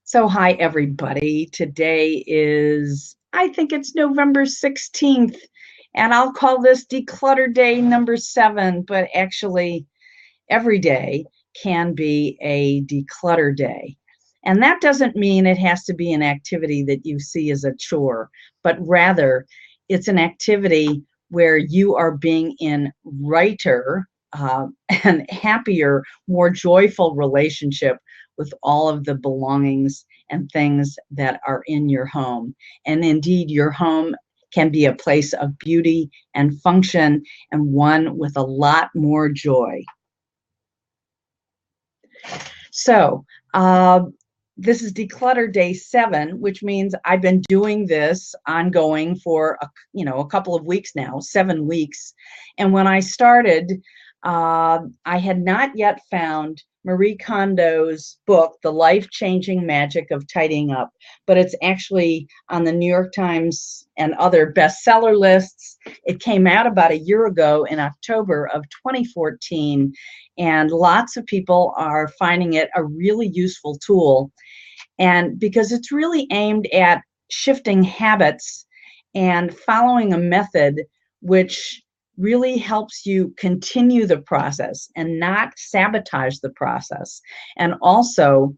So, hi everybody. Today is, I think it's November 16th, and I'll call this Declutter Day number 7, but actually, every day can be a declutter day. And that doesn't mean it has to be an activity that you see as a chore, but rather it's an activity where you are being in righter and happier, more joyful relationship with all of the belongings and things that are in your home. And indeed, your home can be a place of beauty and function and one with a lot more joy. So, this is Declutter Day 7, which means I've been doing this ongoing for a couple of weeks now, 7 weeks. And when I started, I had not yet found Marie Kondo's book, The Life-Changing Magic of Tidying Up, but it's actually on the New York Times and other bestseller lists. It came out about a year ago in October of 2014, and lots of people are finding it a really useful tool. And because it's really aimed at shifting habits and following a method which really helps you continue the process and not sabotage the process, and also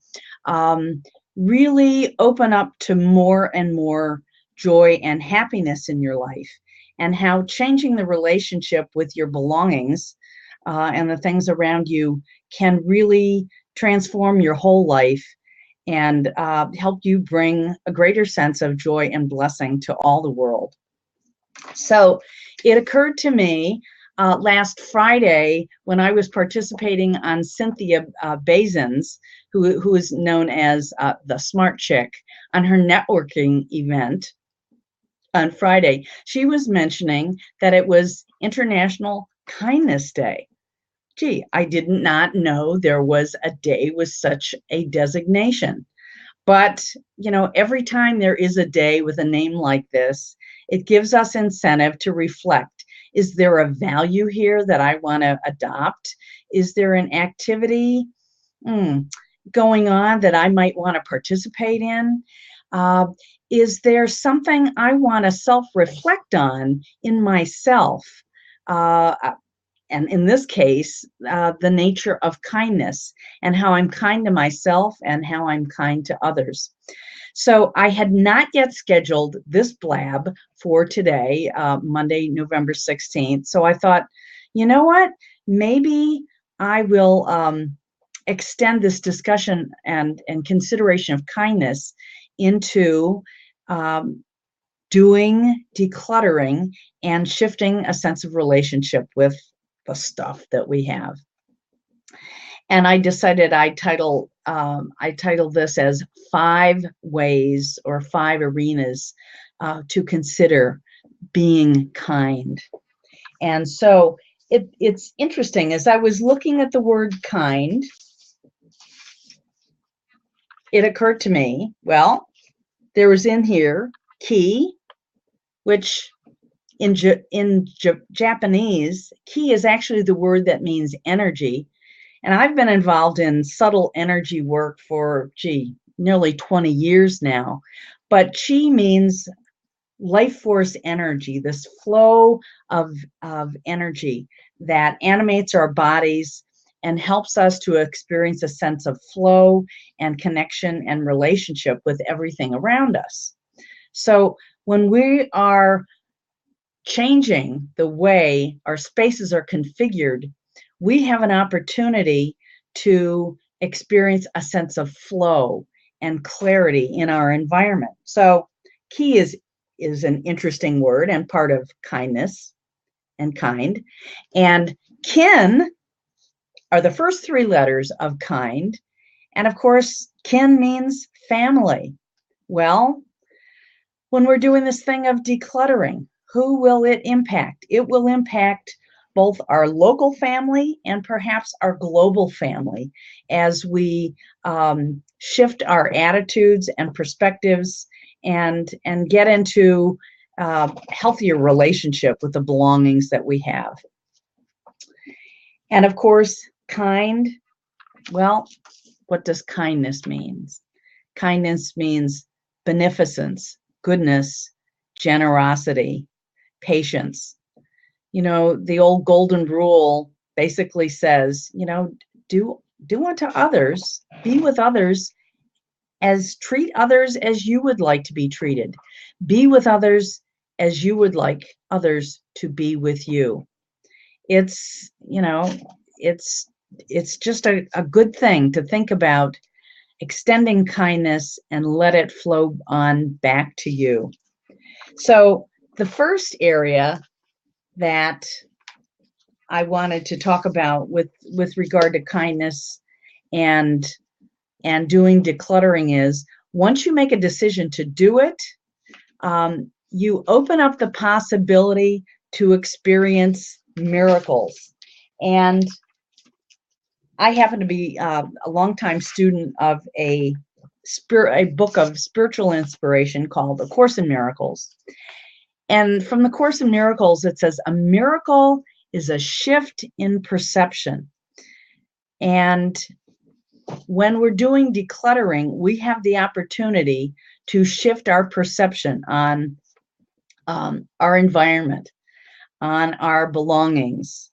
really open up to more and more joy and happiness in your life, and how changing the relationship with your belongings and the things around you can really transform your whole life and help you bring a greater sense of joy and blessing to all the world. So it occurred to me last Friday when I was participating on Cynthia Bazin's, who is known as the Smart Chick, on her networking event on Friday. She was mentioning that it was International Kindness Day. Gee, I did not know there was a day with such a designation. But, every time there is a day with a name like this, it gives us incentive to reflect. Is there a value here that I want to adopt? Is there an activity going on that I might want to participate in? Is there something I want to self-reflect on in myself? And in this case, the nature of kindness and how I'm kind to myself and how I'm kind to others. So I had not yet scheduled this blab for today, Monday, November 16th. So I thought, you know what? Maybe I will extend this discussion and consideration of kindness into doing decluttering and shifting a sense of relationship with the stuff that we have. And I decided I title this as 5 ways or 5 arenas to consider being kind. And so it's interesting, as I was looking at the word kind, it occurred to me, well, there was in here ki, which in Japanese, ki is actually the word that means energy. And I've been involved in subtle energy work for, nearly 20 years now. But chi means life force energy, this flow of energy that animates our bodies and helps us to experience a sense of flow and connection and relationship with everything around us. So when we are changing the way our spaces are configured, we have an opportunity to experience a sense of flow and clarity in our environment. So ki is an interesting word and part of kindness and kind. And kin are the first 3 letters of kind. And of course, kin means family. Well, when we're doing this thing of decluttering, who will it impact? It will impact both our local family and perhaps our global family as we shift our attitudes and perspectives and get into healthier relationship with the belongings that we have. And of course, kind, well, what does kindness mean? Kindness means beneficence, goodness, generosity, patience. The old golden rule basically says, do unto others, be with others, treat others as you would like to be treated. Be with others as you would like others to be with you. It's, it's just a good thing to think about extending kindness and let it flow on back to you. So the first area that I wanted to talk about with regard to kindness and doing decluttering is, once you make a decision to do it, you open up the possibility to experience miracles. And I happen to be a longtime student of a book of spiritual inspiration called A Course in Miracles. And from the Course in Miracles, it says, a miracle is a shift in perception. And when we're doing decluttering, we have the opportunity to shift our perception on our environment, on our belongings,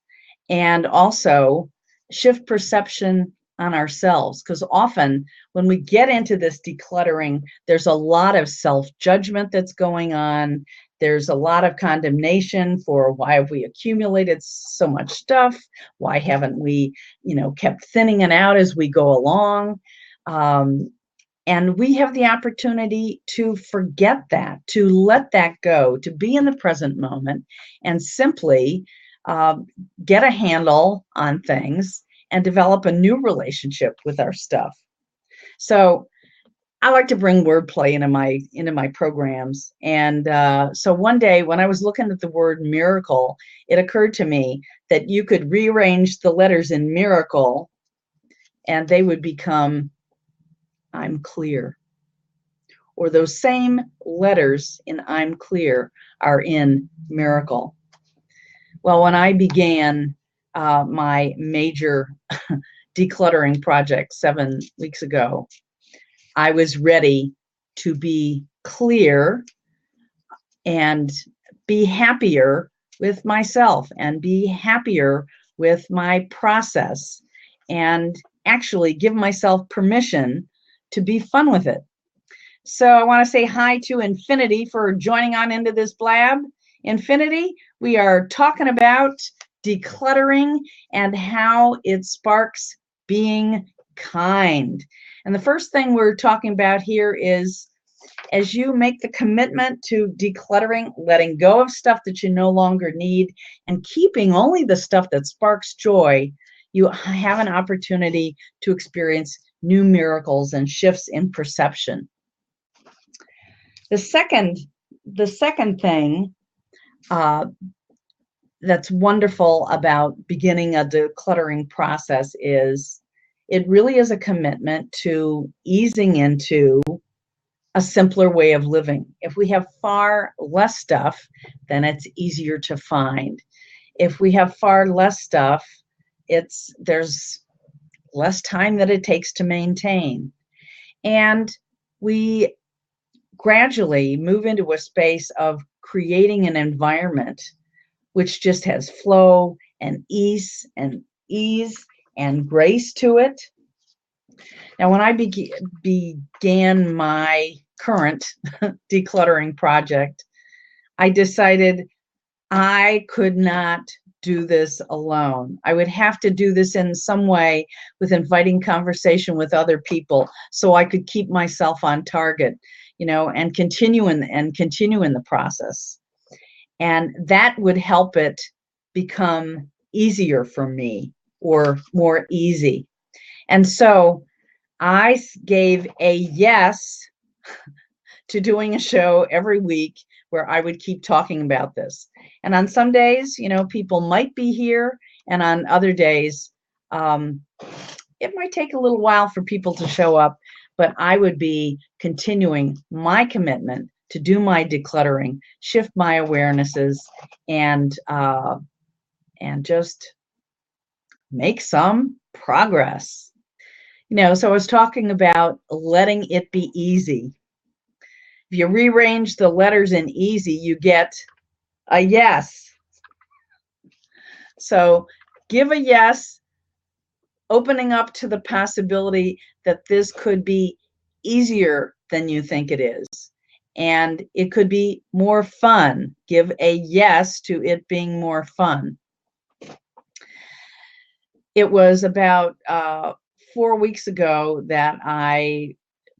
and also shift perception on ourselves. Because often when we get into this decluttering, there's a lot of self-judgment that's going on. There's a lot of condemnation for, why have we accumulated so much stuff? Why haven't we, kept thinning it out as we go along? And we have the opportunity to forget that, to let that go, to be in the present moment and simply get a handle on things and develop a new relationship with our stuff. So I like to bring wordplay into my programs. And so one day when I was looking at the word miracle, it occurred to me that you could rearrange the letters in miracle and they would become I'm clear. Or those same letters in I'm clear are in miracle. Well, when I began my major decluttering project 7 weeks ago, I was ready to be clear and be happier with myself and be happier with my process and actually give myself permission to be fun with it. So I want to say hi to Infinity for joining on into this blab. Infinity, we are talking about decluttering and how it sparks being kind. And the first thing we're talking about here is, as you make the commitment to decluttering, letting go of stuff that you no longer need and keeping only the stuff that sparks joy, you have an opportunity to experience new miracles and shifts in perception. The second thing that's wonderful about beginning a decluttering process is it really is a commitment to easing into a simpler way of living. If we have far less stuff, then it's easier to find. If we have far less stuff, there's less time that it takes to maintain. And we gradually move into a space of creating an environment which just has flow and ease and grace to it. Now, when I began my current decluttering project, I decided I could not do this alone. I would have to do this in some way with inviting conversation with other people so I could keep myself on target, and continue in the process. And that would help it become easier for me, or more easy. And so I gave a yes to doing a show every week where I would keep talking about this. And on some days, people might be here, and on other days, it might take a little while for people to show up, but I would be continuing my commitment to do my decluttering, shift my awarenesses, and just make some progress. So I was talking about letting it be easy. If you rearrange the letters in easy, you get a yes. So give a yes, opening up to the possibility that this could be easier than you think it is. And it could be more fun. Give a yes to it being more fun. It was about 4 weeks ago that I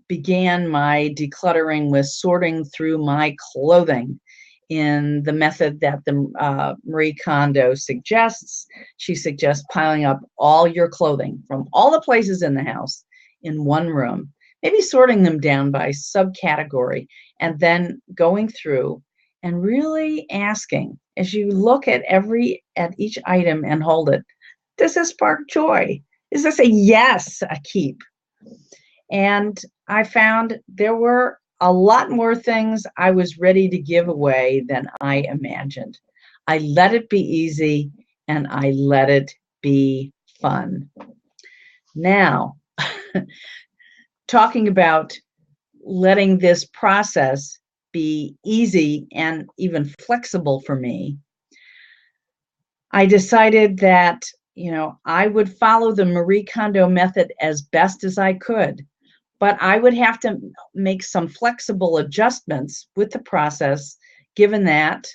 began my decluttering with sorting through my clothing in the method that the Marie Kondo suggests. She suggests piling up all your clothing from all the places in the house in one room, maybe sorting them down by subcategory, and then going through and really asking, as you look at each item and hold it, does this spark joy? Is this a yes, a keep? And I found there were a lot more things I was ready to give away than I imagined. I let it be easy and I let it be fun. Now, talking about letting this process be easy and even flexible for me, I decided that, I would follow the Marie Kondo method as best as I could, but I would have to make some flexible adjustments with the process, given that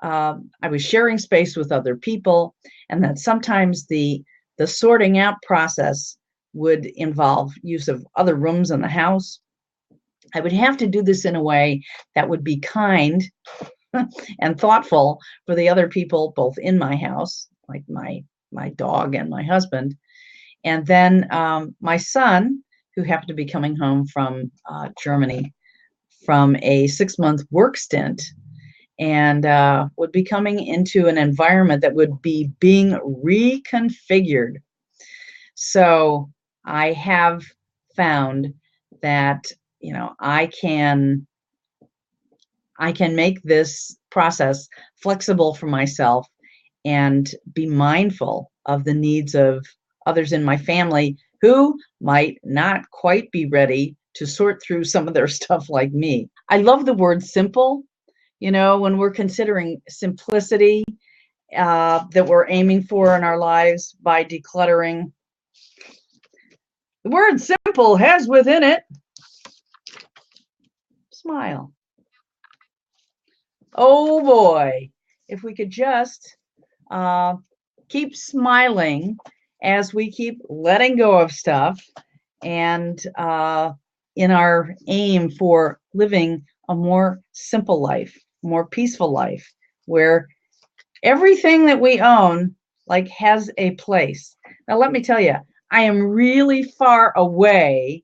I was sharing space with other people, and that sometimes the sorting out process would involve use of other rooms in the house. I would have to do this in a way that would be kind and thoughtful for the other people, both in my house, like my dog and my husband, and then my son, who happened to be coming home from Germany from a 6-month work stint, and would be coming into an environment that would be being reconfigured. So I have found that I can make this process flexible for myself and be mindful of the needs of others in my family who might not quite be ready to sort through some of their stuff like me. I love the word simple. When we're considering simplicity that we're aiming for in our lives by decluttering, the word simple has within it smile. Oh boy, if we could just keep smiling as we keep letting go of stuff, and in our aim for living a more simple life, more peaceful life, where everything that we own has a place. Now, let me tell you, I am really far away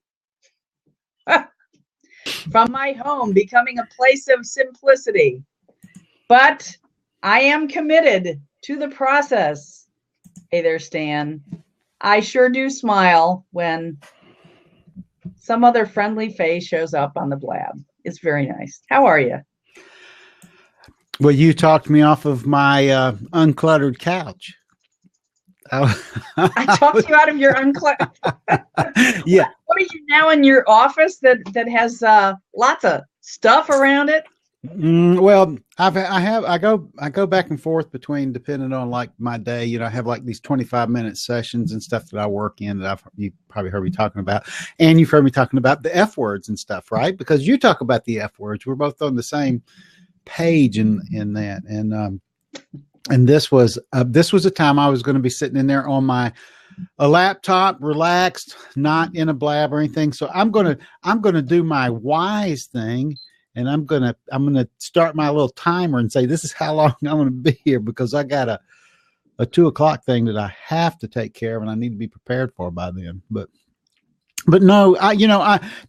from my home becoming a place of simplicity, but I am committed to the process. Hey there, Stan. I sure do smile when some other friendly face shows up on the blab. It's very nice. How are you? Well, you talked me off of my uncluttered couch. I talked you out of your uncluttered. Yeah. What are you now in your office that has lots of stuff around it? Well, I go back and forth between, depending on my day. I have these 25-minute sessions and stuff that I work in that you probably heard me talking about, and you've heard me talking about the F words and stuff, right? Because you talk about the F words. We're both on the same page in that, and this was a time I was going to be sitting in there on a laptop, relaxed, not in a blab or anything. So I'm gonna do my wise thing, and I'm gonna start my little timer and say this is how long I'm gonna be here, because I got a 2:00 thing that I have to take care of, and I need to be prepared for by then. But no,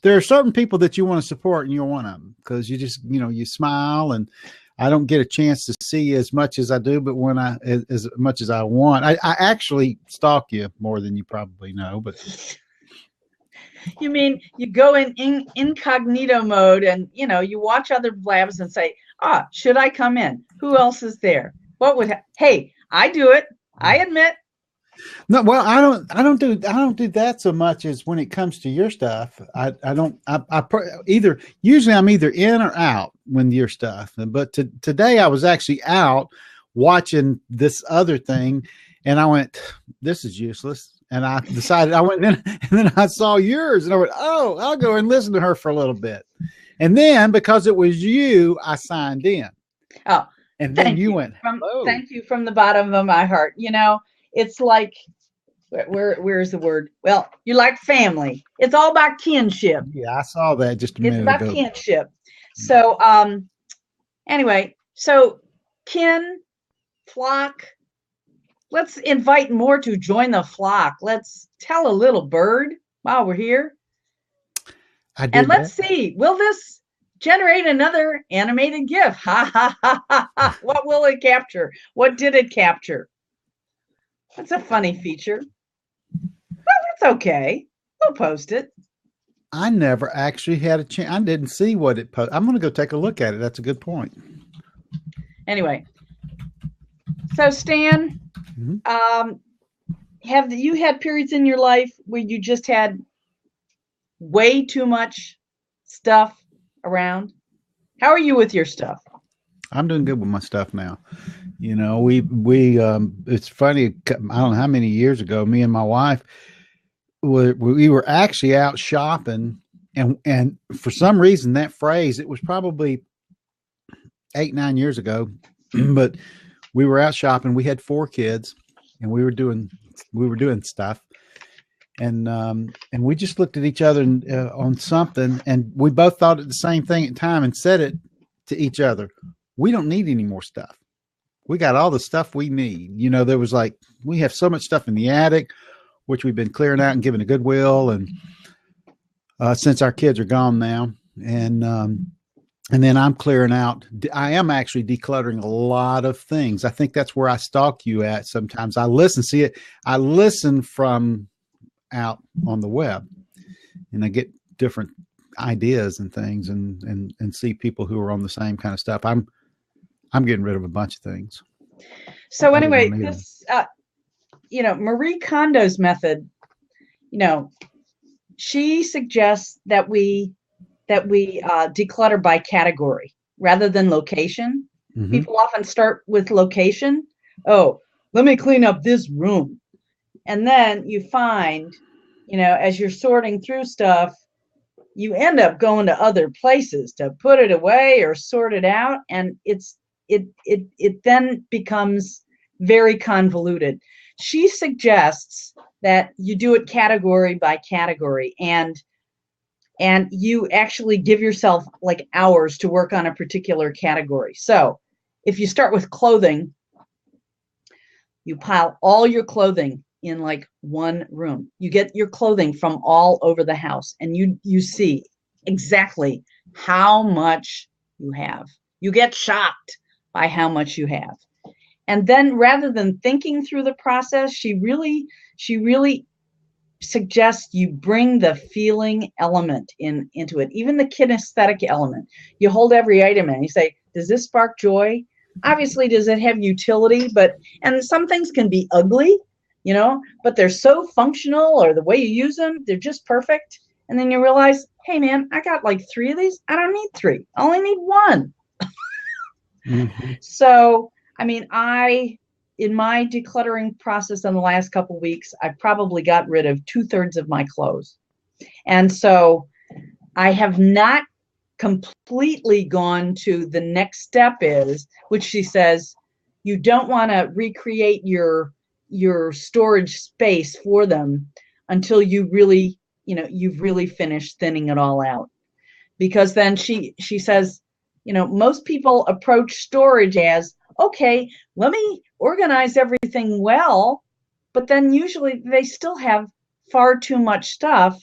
there are certain people that you want to support, and you're one of them, because you just, you smile, and I don't get a chance to see as much as I do, but as much as I want, I actually stalk you more than you probably know. But you mean you go in incognito mode, and you watch other blabs and say, should I come in? Who else is there? What would hey, I do it. I admit. No, well, I don't do that so much as when it comes to your stuff. I don't, either, usually I'm either in or out when your stuff, but today I was actually out watching this other thing and I went, this is useless. And I decided I went in and then I saw yours and I went, oh, I'll go and listen to her for a little bit. And then because it was you, I signed in. Oh, And then you went, thank you from the bottom of my heart. It's like, where's the word? Well, you're like family. It's all about kinship. yeah, I saw that just a minute It's ago. about kinship. So, anyway, so kin, flock, let's invite more to join the flock. Let's tell a little bird while we're here. And let's see, will this generate another animated GIF? Ha, ha, ha, ha, ha. What will it capture? What did it capture? That's a funny feature. Well, that's okay. We'll post it. I never actually had a chance. I didn't see what it posted. I'm going to go take a look at it. That's a good point. Anyway, so Stan, have you had periods in your life where you just had way too much stuff around? How are you with your stuff? I'm doing good with my stuff now. We it's funny. I don't know how many years ago, me and my wife, we were actually out shopping, and for some reason that phrase, it was probably 8-9 years ago, but we were out shopping. We had 4 kids, and we were doing stuff, and we just looked at each other on something, and we both thought of the same thing at the time and said it to each other. We don't need any more stuff. We got all the stuff we need. There was we have so much stuff in the attic, which we've been clearing out and giving to Goodwill. And since our kids are gone now, and then I'm clearing out. I am actually decluttering a lot of things. I think that's where I stalk you at. Sometimes I listen from out on the web, and I get different ideas and things, and see people who are on the same kind of stuff. I'm getting rid of a bunch of things. So anyway, this, Marie Kondo's method, she suggests that we declutter by category rather than location. Mm-hmm. People often start with location. Oh, let me clean up this room. And then you find, as you're sorting through stuff, you end up going to other places to put it away or sort it out. And it then becomes very convoluted. She suggests that you do it category by category, and you actually give yourself like hours to work on a particular category. So if you start with clothing, you pile all your clothing in like one room. You get your clothing from all over the house, and you see exactly how much you have. You get shocked by how much you have. And then rather than thinking through the process, she really suggests you bring the feeling element into it, even the kinesthetic element. You hold every item and you say, does this spark joy? Obviously, does it have utility? And some things can be ugly, but they're so functional, or the way you use them, they're just perfect. And then you realize, hey man, I got like 3 of these. I don't need 3. I only need 1. Mm-hmm. So, in my decluttering process in the last couple of weeks, I probably got rid of 2/3 of my clothes. And so I have not completely gone to the next step is, which she says, you don't want to recreate your storage space for them until you really, you've really finished thinning it all out. Because then she says, most people approach storage as, okay, let me organize everything well, but then usually they still have far too much stuff.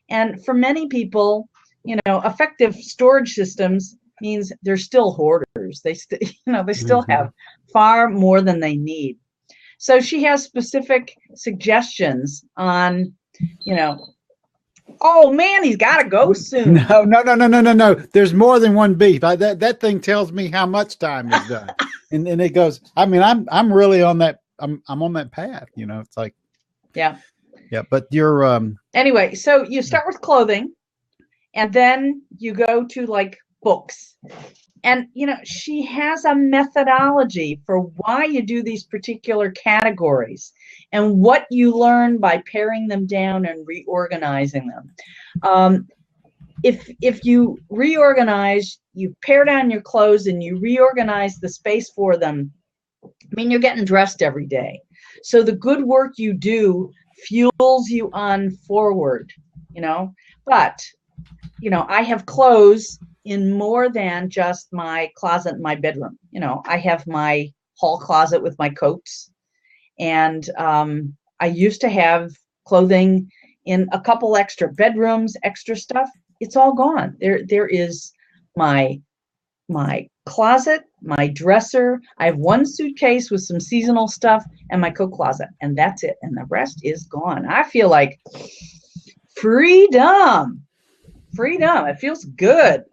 And for many people, effective storage systems means they're still hoarders. They still mm-hmm. have far more than they need. So she has specific suggestions on, oh man, he's got to go soon. No. There's more than one beef. That thing tells me how much time is done. and it goes, I'm really on that. I'm on that path. It's like, Yeah. Yeah. But you're, Anyway, so you start with clothing and then you go to like books. And, she has a methodology for why you do these particular categories and what you learn by paring them down and reorganizing them. If you reorganize, you pare down your clothes and you reorganize the space for them, I mean, you're getting dressed every day. So the good work you do fuels you on forward, But, I have clothes in more than just my closet in my bedroom. I have my hall closet with my coats. And I used to have clothing in a couple extra bedrooms, extra stuff. It's all gone. There is my closet, my dresser. I have one suitcase with some seasonal stuff and my coat closet, and that's it. And the rest is gone. I feel like freedom. It feels good.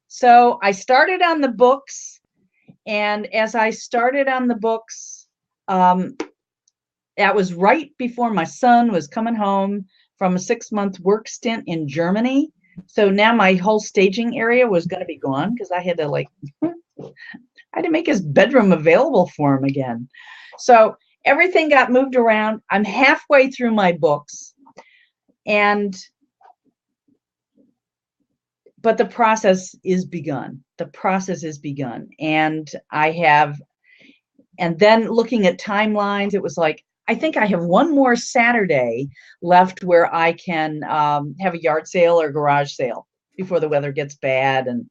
So I started on the books, and as I started on the books, that was right before my son was coming home from a 6-month work stint in Germany. So now my whole staging area was going to be gone because I had to make his bedroom available for him again. So everything got moved around. I'm halfway through my books, but the process is begun. And then looking at timelines, it was like, I think I have one more Saturday left where I can have a yard sale or garage sale before the weather gets bad. And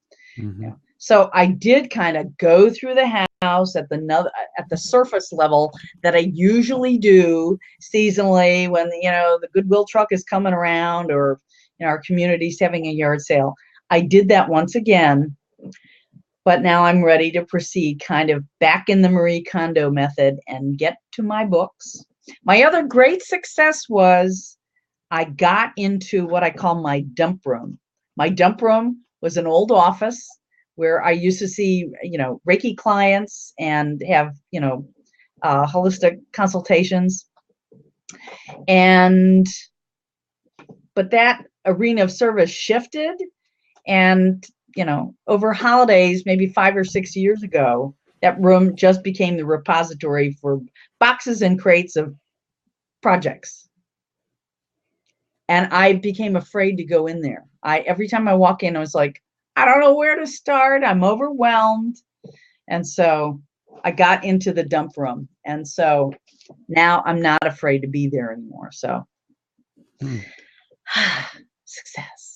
so I did kind of go through the house at the surface level that I usually do seasonally when the Goodwill truck is coming around or our community's having a yard sale. I did that once again, but now I'm ready to proceed kind of back in the Marie Kondo method and get to my books. My other great success was I got into what I call my dump room. My dump room was an old office where I used to see, Reiki clients and have, holistic consultations. But that arena of service shifted. And, over holidays, maybe 5 or 6 years ago, that room just became the repository for boxes and crates of projects. And I became afraid to go in there. Every time I walk in, I was like, I don't know where to start. I'm overwhelmed. And so I got into the dump room. And so now I'm not afraid to be there anymore. So success.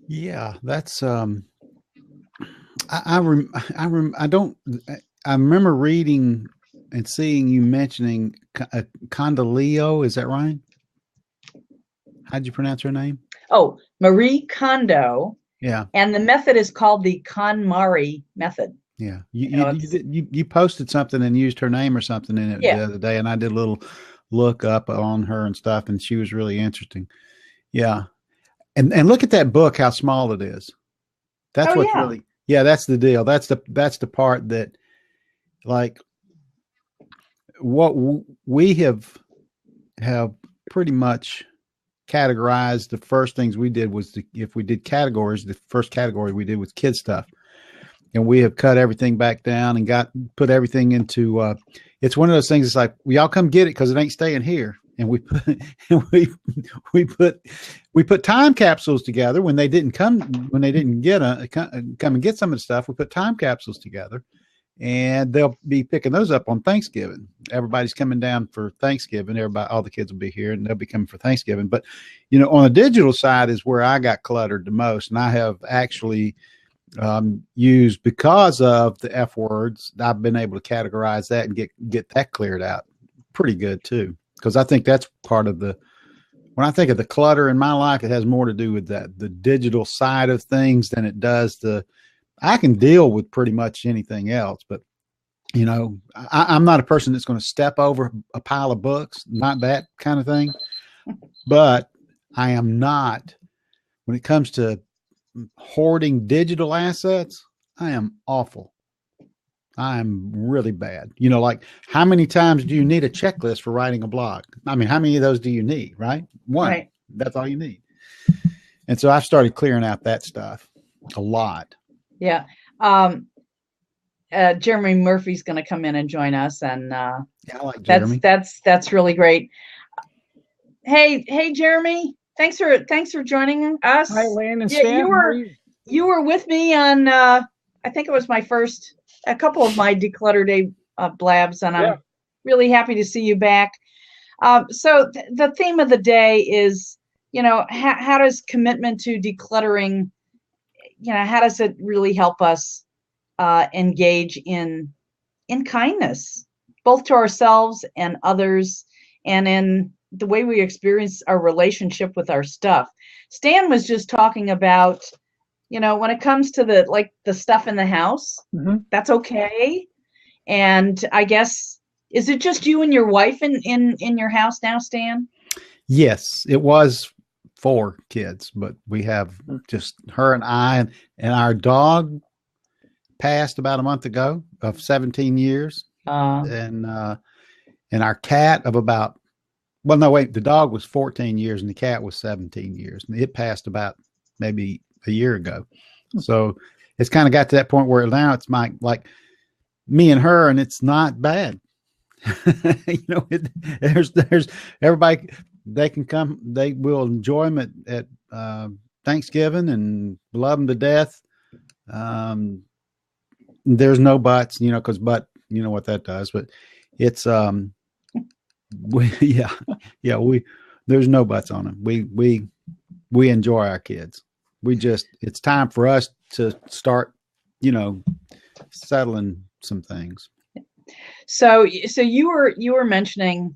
Yeah, that's I remember reading and seeing you mentioning Condolio. Is that right? How'd you pronounce her name? Oh, Marie Kondo. Yeah. And the method is called the KonMari method. Yeah. You posted something and used her name or something in it the other day, and I did a little look up on her and stuff, and she was really interesting. Yeah. And look at that book, how small it is. That's really, that's the deal. That's the part that, like, what we have pretty much categorized. The first things we did was if we did categories, the first category we did was kid stuff. And we have cut everything back down and put everything into, it's one of those things. It's like, we all come get it because it ain't staying here. And we put time capsules together when they didn't come and get some of the stuff. We put time capsules together, and they'll be picking those up on Thanksgiving. Everybody's coming down for Thanksgiving. All the kids will be here, and they'll be coming for Thanksgiving. But on the digital side is where I got cluttered the most, and I have actually used, because of the F words, I've been able to categorize that and get that cleared out pretty good too. Because I think that's part of when I think of the clutter in my life, it has more to do with the digital side of things than it does I can deal with pretty much anything else, but I'm not a person that's going to step over a pile of books, not that kind of thing. But I am not, when it comes to hoarding digital assets, I am awful. I'm really bad. You know, like how many times do you need a checklist for writing a blog? I mean, how many of those do you need, right? One. Right. That's all you need. And so I've started clearing out that stuff a lot. Yeah. Jeremy Murphy's going to come in and join us, and Yeah, I like Jeremy. that's really great. Hey, Jeremy, thanks for joining us. Hi, Lynn and Yeah, Stan. How are you? you were with me on I think it was a couple of my Declutter Day blabs, and Yeah. I'm really happy to see you back. So the theme of the day is, how does commitment to decluttering, how does it really help us engage in kindness, both to ourselves and others, and in the way we experience our relationship with our stuff. Stan was just talking about, when it comes to the stuff in the house, Mm-hmm. that's okay. And I guess, is it just you and your wife in your house now, Stan? Yes, it was 4 kids, but we have just her and I, and our dog passed about a month ago of 17 years. And our cat of about, well, no, wait, the dog was 14 years and the cat was 17 years. And it passed about maybe a year ago. So it's kind of got to that point where now it's like me and her, and it's not bad. There's everybody, they can come, they will enjoy them at Thanksgiving and love them to death. There's no buts, because you know what that does, but it's there's no buts on them. We enjoy our kids. It's time for us to start, settling some things. So you were mentioning,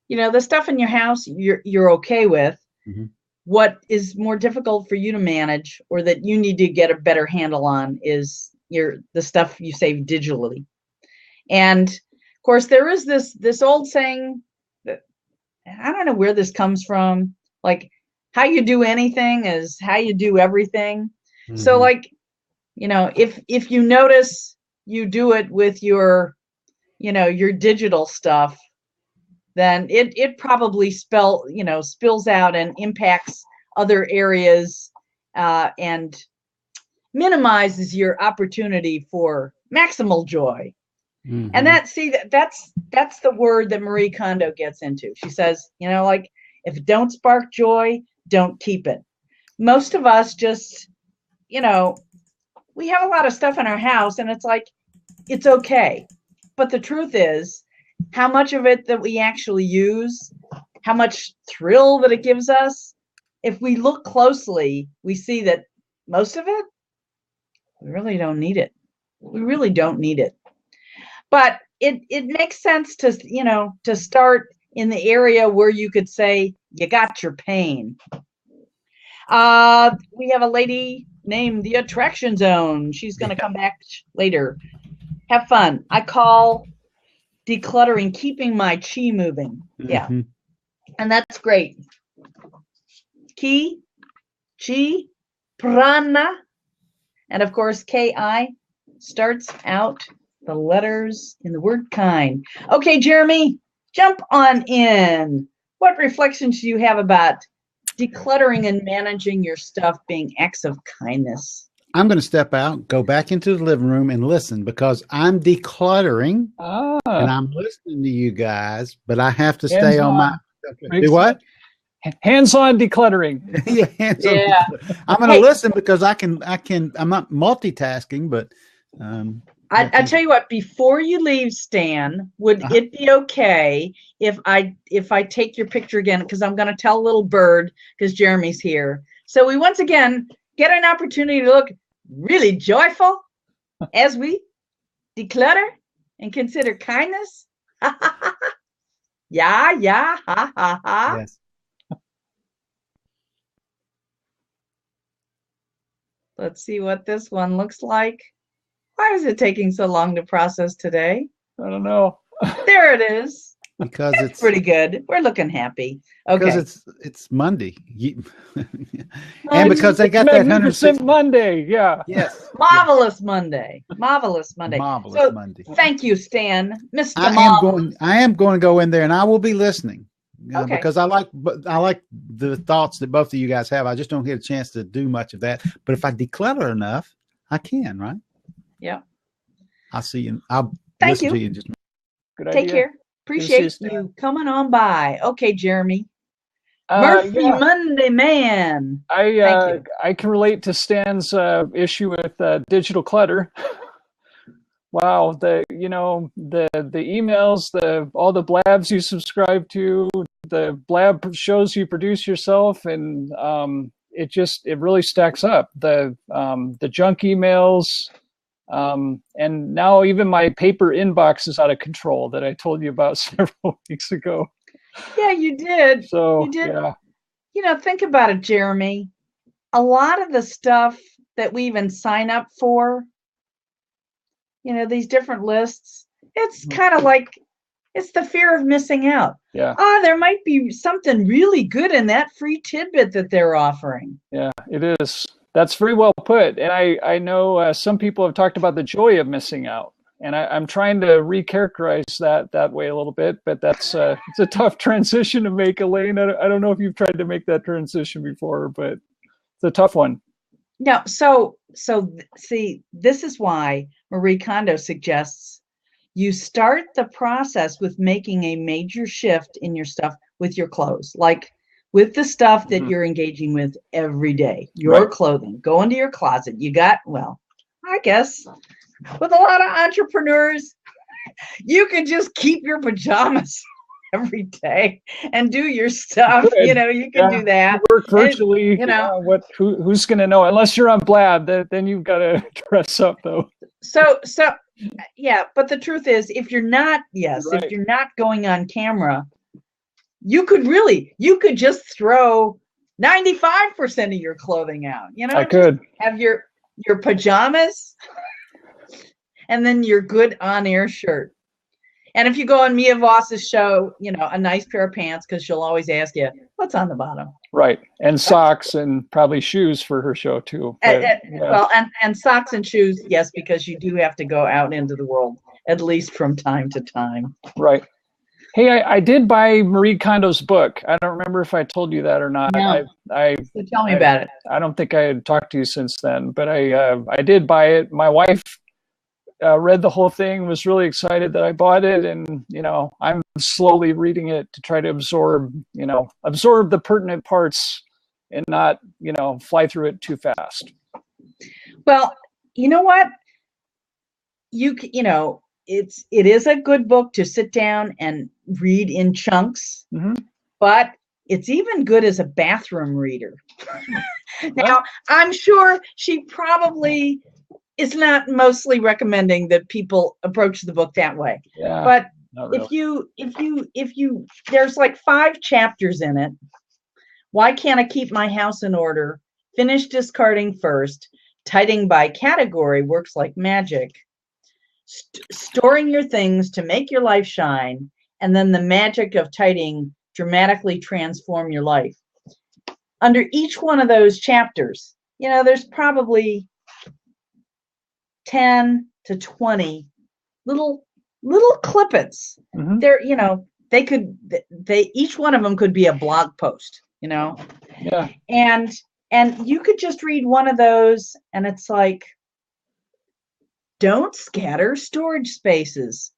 the stuff in your house you're okay with. Mm-hmm. What is more difficult for you to manage, or that you need to get a better handle on, is the stuff you save digitally. And of course, there is this old saying that, I don't know where this comes from, like, how you do anything is how you do everything. Mm-hmm. So, like, if you notice you do it with your digital stuff, then it probably spills out and impacts other areas, and minimizes your opportunity for maximal joy. Mm-hmm. And that's the word that Marie Kondo gets into. She says, like, if it don't spark joy, don't keep it. Most of us just, we have a lot of stuff in our house, and it's like, it's okay. But the truth is, how much of it that we actually use, how much thrill that it gives us, if we look closely, we see that most of it, we really don't need it. We really don't need it. But it makes sense to start in the area where you could say you got your pain. We have a lady named the Attraction Zone. She's going to come back later. Have fun. I call decluttering keeping my chi moving. Yeah. Mm-hmm. And that's great. Ki, chi, prana, and of course, Ki starts out the letters in the word kind. Okay, Jeremy, jump on in. What reflections do you have about decluttering and managing your stuff being acts of kindness? I'm going to step out, go back into the living room and listen, because I'm decluttering and I'm listening to you guys, but I have to stay on my. Do what? Hands-on decluttering. Yeah, hands-on. Yeah. I'm going to listen because I'm not multitasking, but. I tell you what, before you leave, Stan, would it be okay if I take your picture again? Because I'm going to tell little bird, because Jeremy's here. So we once again get an opportunity to look really joyful as we declutter and consider kindness. Yeah, ha, ha, ha. Yes. Let's see what this one looks like. Why is it taking so long to process today? I don't know. There it is. because That's pretty good. We're looking happy. because Okay. it's Monday. Well, And it's because they got that Magnificent 160. Monday. Yeah. Yes. Yes. marvelous Monday. Marvelous Monday. Marvelous So Monday. thank you, Stan. Mr. I am Marvelous. going. I am going to go in there, and I will be listening Okay. because I like the thoughts that both of you guys have. I just don't get a chance to do much of that. But if I declutter enough, I can. Right? Yeah. I'll see you. I'll Thank listen you. to you in just. Good Take idea. care. Good to see Appreciate Stan. you coming on by. Okay, Jeremy. Murphy Yeah. Monday Man. Thank you. I can relate to Stan's issue with digital clutter. Wow, the emails, all the blabs you subscribe to, the blab shows you produce yourself, and it really stacks up. The junk emails, and now even my paper inbox is out of control that I told you about several weeks ago. Yeah, you did. So You did. yeah, Think about it, Jeremy. A lot of the stuff that we even sign up for, these different lists, it's kind of like it's the fear of missing out. yeah, There might be something really good in that free tidbit that they're offering. yeah, it is. That's very well put. And I know some people have talked about the joy of missing out. And I'm trying to recharacterize that way a little bit, but it's a tough transition to make, Elaine. I don't know if you've tried to make that transition before, but it's a tough one. No, so see, this is why Marie Kondo suggests you start the process with making a major shift in your stuff with your clothes, like with the stuff that you're engaging with every day, your clothing. Go into your closet. I guess with a lot of entrepreneurs, you can just keep your pajamas every day and do your stuff. You can do that. Work virtually. And, who's going to know? Unless you're on Blab, then you've got to dress up, though. So yeah, but the truth is, if you're not going on camera, you could just throw 95% of your clothing out. I could have your pajamas and then your good on-air shirt. And if you go on Mia Voss's show, a nice pair of pants, because she'll always ask you, what's on the bottom? Right. And socks and probably shoes for her show, too. Well, and socks and shoes, yes, because you do have to go out into the world, at least from time to time. Right. Hey, I did buy Marie Kondo's book. I don't remember if I told you that or not. No. So tell me about it. I don't think I had talked to you since then, but I did buy it. My wife read the whole thing, was really excited that I bought it, and I'm slowly reading it to try to absorb the pertinent parts and not fly through it too fast. Well, you know what? It is a good book to sit down and read in chunks, but it's even good as a bathroom reader. Now, I'm sure she probably is not mostly recommending that people approach the book that way. Yeah, but really. if you there's like 5 chapters in it. Why can't I keep my house in order? Finish discarding first. Tidying by category works like magic. Storing your things to make your life shine, and then the magic of tidying dramatically transform your life. Under each one of those chapters, there's probably 10 to 20 little clippets. They're, each one of them could be a blog post, Yeah. And you could just read one of those and it's like, don't scatter storage spaces.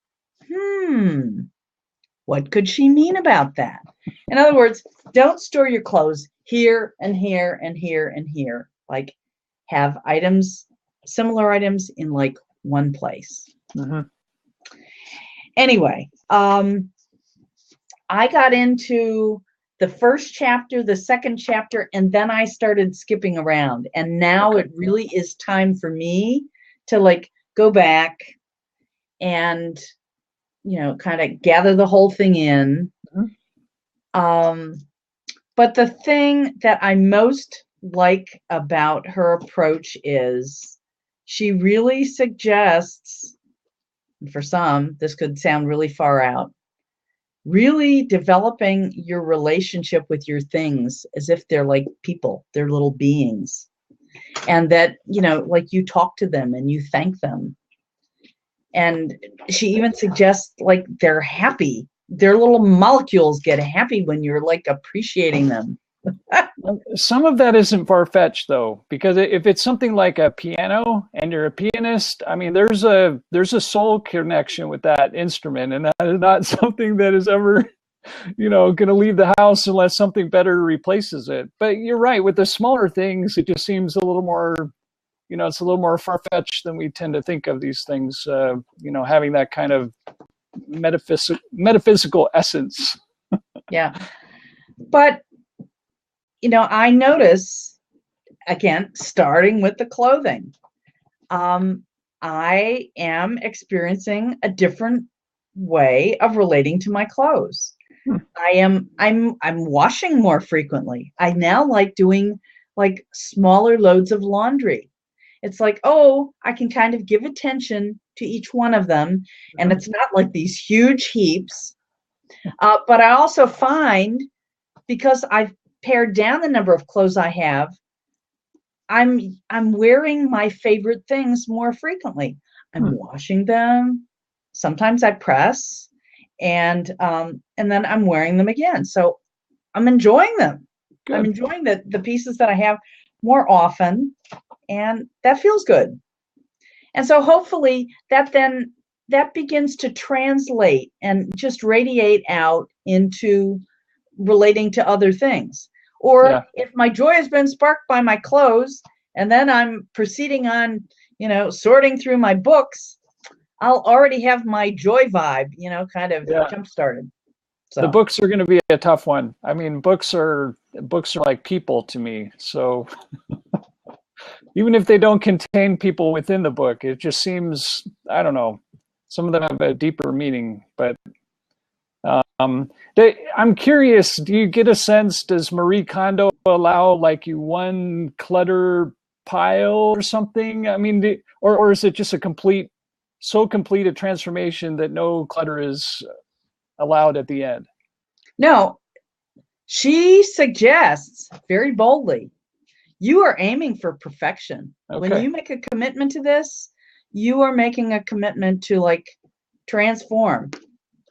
What could she mean about that? In other words, don't store your clothes here and here and here and here. Like, have similar items in like one place. Anyway, I got into the first chapter, the second chapter, and then I started skipping around. And now it really is time for me to like go back and, kind of gather the whole thing in. But the thing that I most like about her approach is she really suggests, for some, this could sound really far out, really developing your relationship with your things as if they're like people, they're little beings. And that, like you talk to them and you thank them. And she even suggests like they're happy. Their little molecules get happy when you're like appreciating them. Some of that isn't far-fetched though, because if it's something like a piano and you're a pianist, I mean, there's a soul connection with that instrument, and that is not something that is ever, going to leave the house unless something better replaces it. But you're right, with the smaller things, it just seems a little more, it's a little more far-fetched than we tend to think of these things, having that kind of metaphysical essence. Yeah. But I notice, again, starting with the clothing, I am experiencing a different way of relating to my clothes. I'm washing more frequently. I now like doing like smaller loads of laundry. It's like, oh, I can kind of give attention to each one of them, and it's not like these huge heaps. But I also find, because I've pared down the number of clothes I have, I'm wearing my favorite things more frequently. I'm washing them. Sometimes I press, and then I'm wearing them again. So I'm enjoying them. Good. I'm enjoying the pieces that I have more often, and that feels good. And so hopefully that begins to translate and just radiate out into relating to other things. Or if my joy has been sparked by my clothes, and then I'm proceeding on, sorting through my books, I'll already have my joy vibe, kind of jump started. So the books are going to be a tough one. I mean, books are like people to me. So even if they don't contain people within the book, it just seems, I don't know, some of them have a deeper meaning. But I'm curious, do you get a sense, does Marie Kondo allow like you one clutter pile or something? I mean, or is it just so complete a transformation that no clutter is allowed at the end? No, she suggests very boldly, you are aiming for perfection. Okay. When you make a commitment to this, you are making a commitment to like transform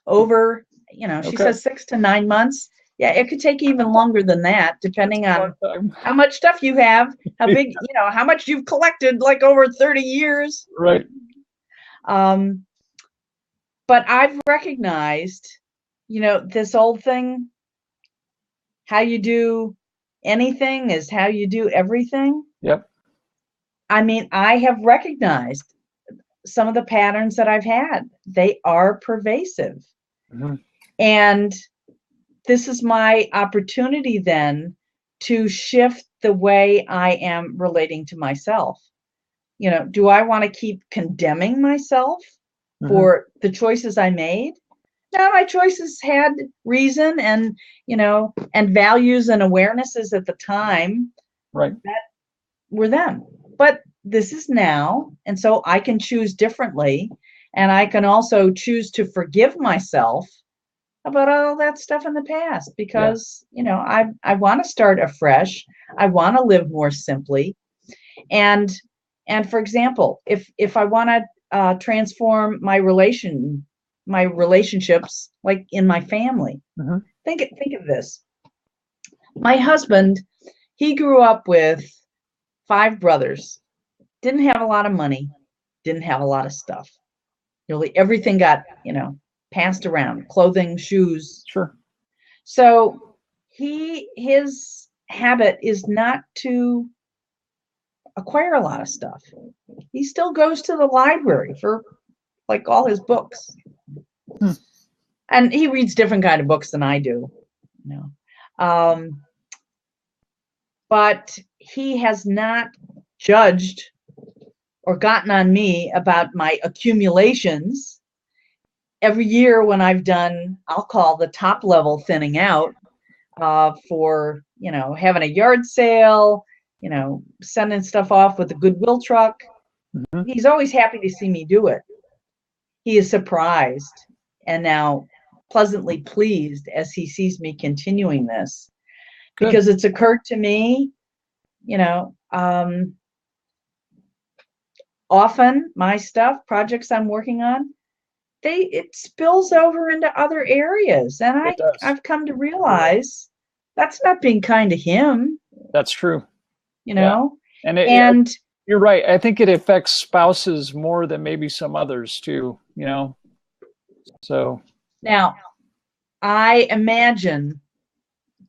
over, she says 6 to 9 months. Yeah, it could take even longer than that, depending on how much stuff you have, how big, how much you've collected, like over 30 years. Right. But I've recognized, this old thing, how you do anything is how you do everything. Yep. I mean, I have recognized some of the patterns that I've had. They are pervasive. Mm-hmm. And this is my opportunity then to shift the way I am relating to myself. Do I want to keep condemning myself for the choices I made? No, my choices had reason and, and values and awarenesses at the time. Right. That were them. But this is now. And so I can choose differently. And I can also choose to forgive myself about all that stuff in the past, because, I want to start afresh. I want to live more simply. And for example, if I want to transform my relationships, like in my family, think of this. My husband, he grew up with 5 brothers, didn't have a lot of money, didn't have a lot of stuff. Nearly everything got, passed around, clothing, shoes. Sure. So his habit is not to acquire a lot of stuff. He still goes to the library for like all his books. And he reads different kind of books than I do. But he has not judged or gotten on me about my accumulations. Every year when I've done, I'll call the top level thinning out for, having a yard sale, sending stuff off with the Goodwill truck. He's always happy to see me do it. He is surprised. And now pleasantly pleased as he sees me continuing this. Good. Because it's occurred to me, often my stuff, projects I'm working on, it spills over into other areas. And It does. I've come to realize that's not being kind to him, That's true. you know? And And you're right. I think it affects spouses more than maybe some others too, So now I imagine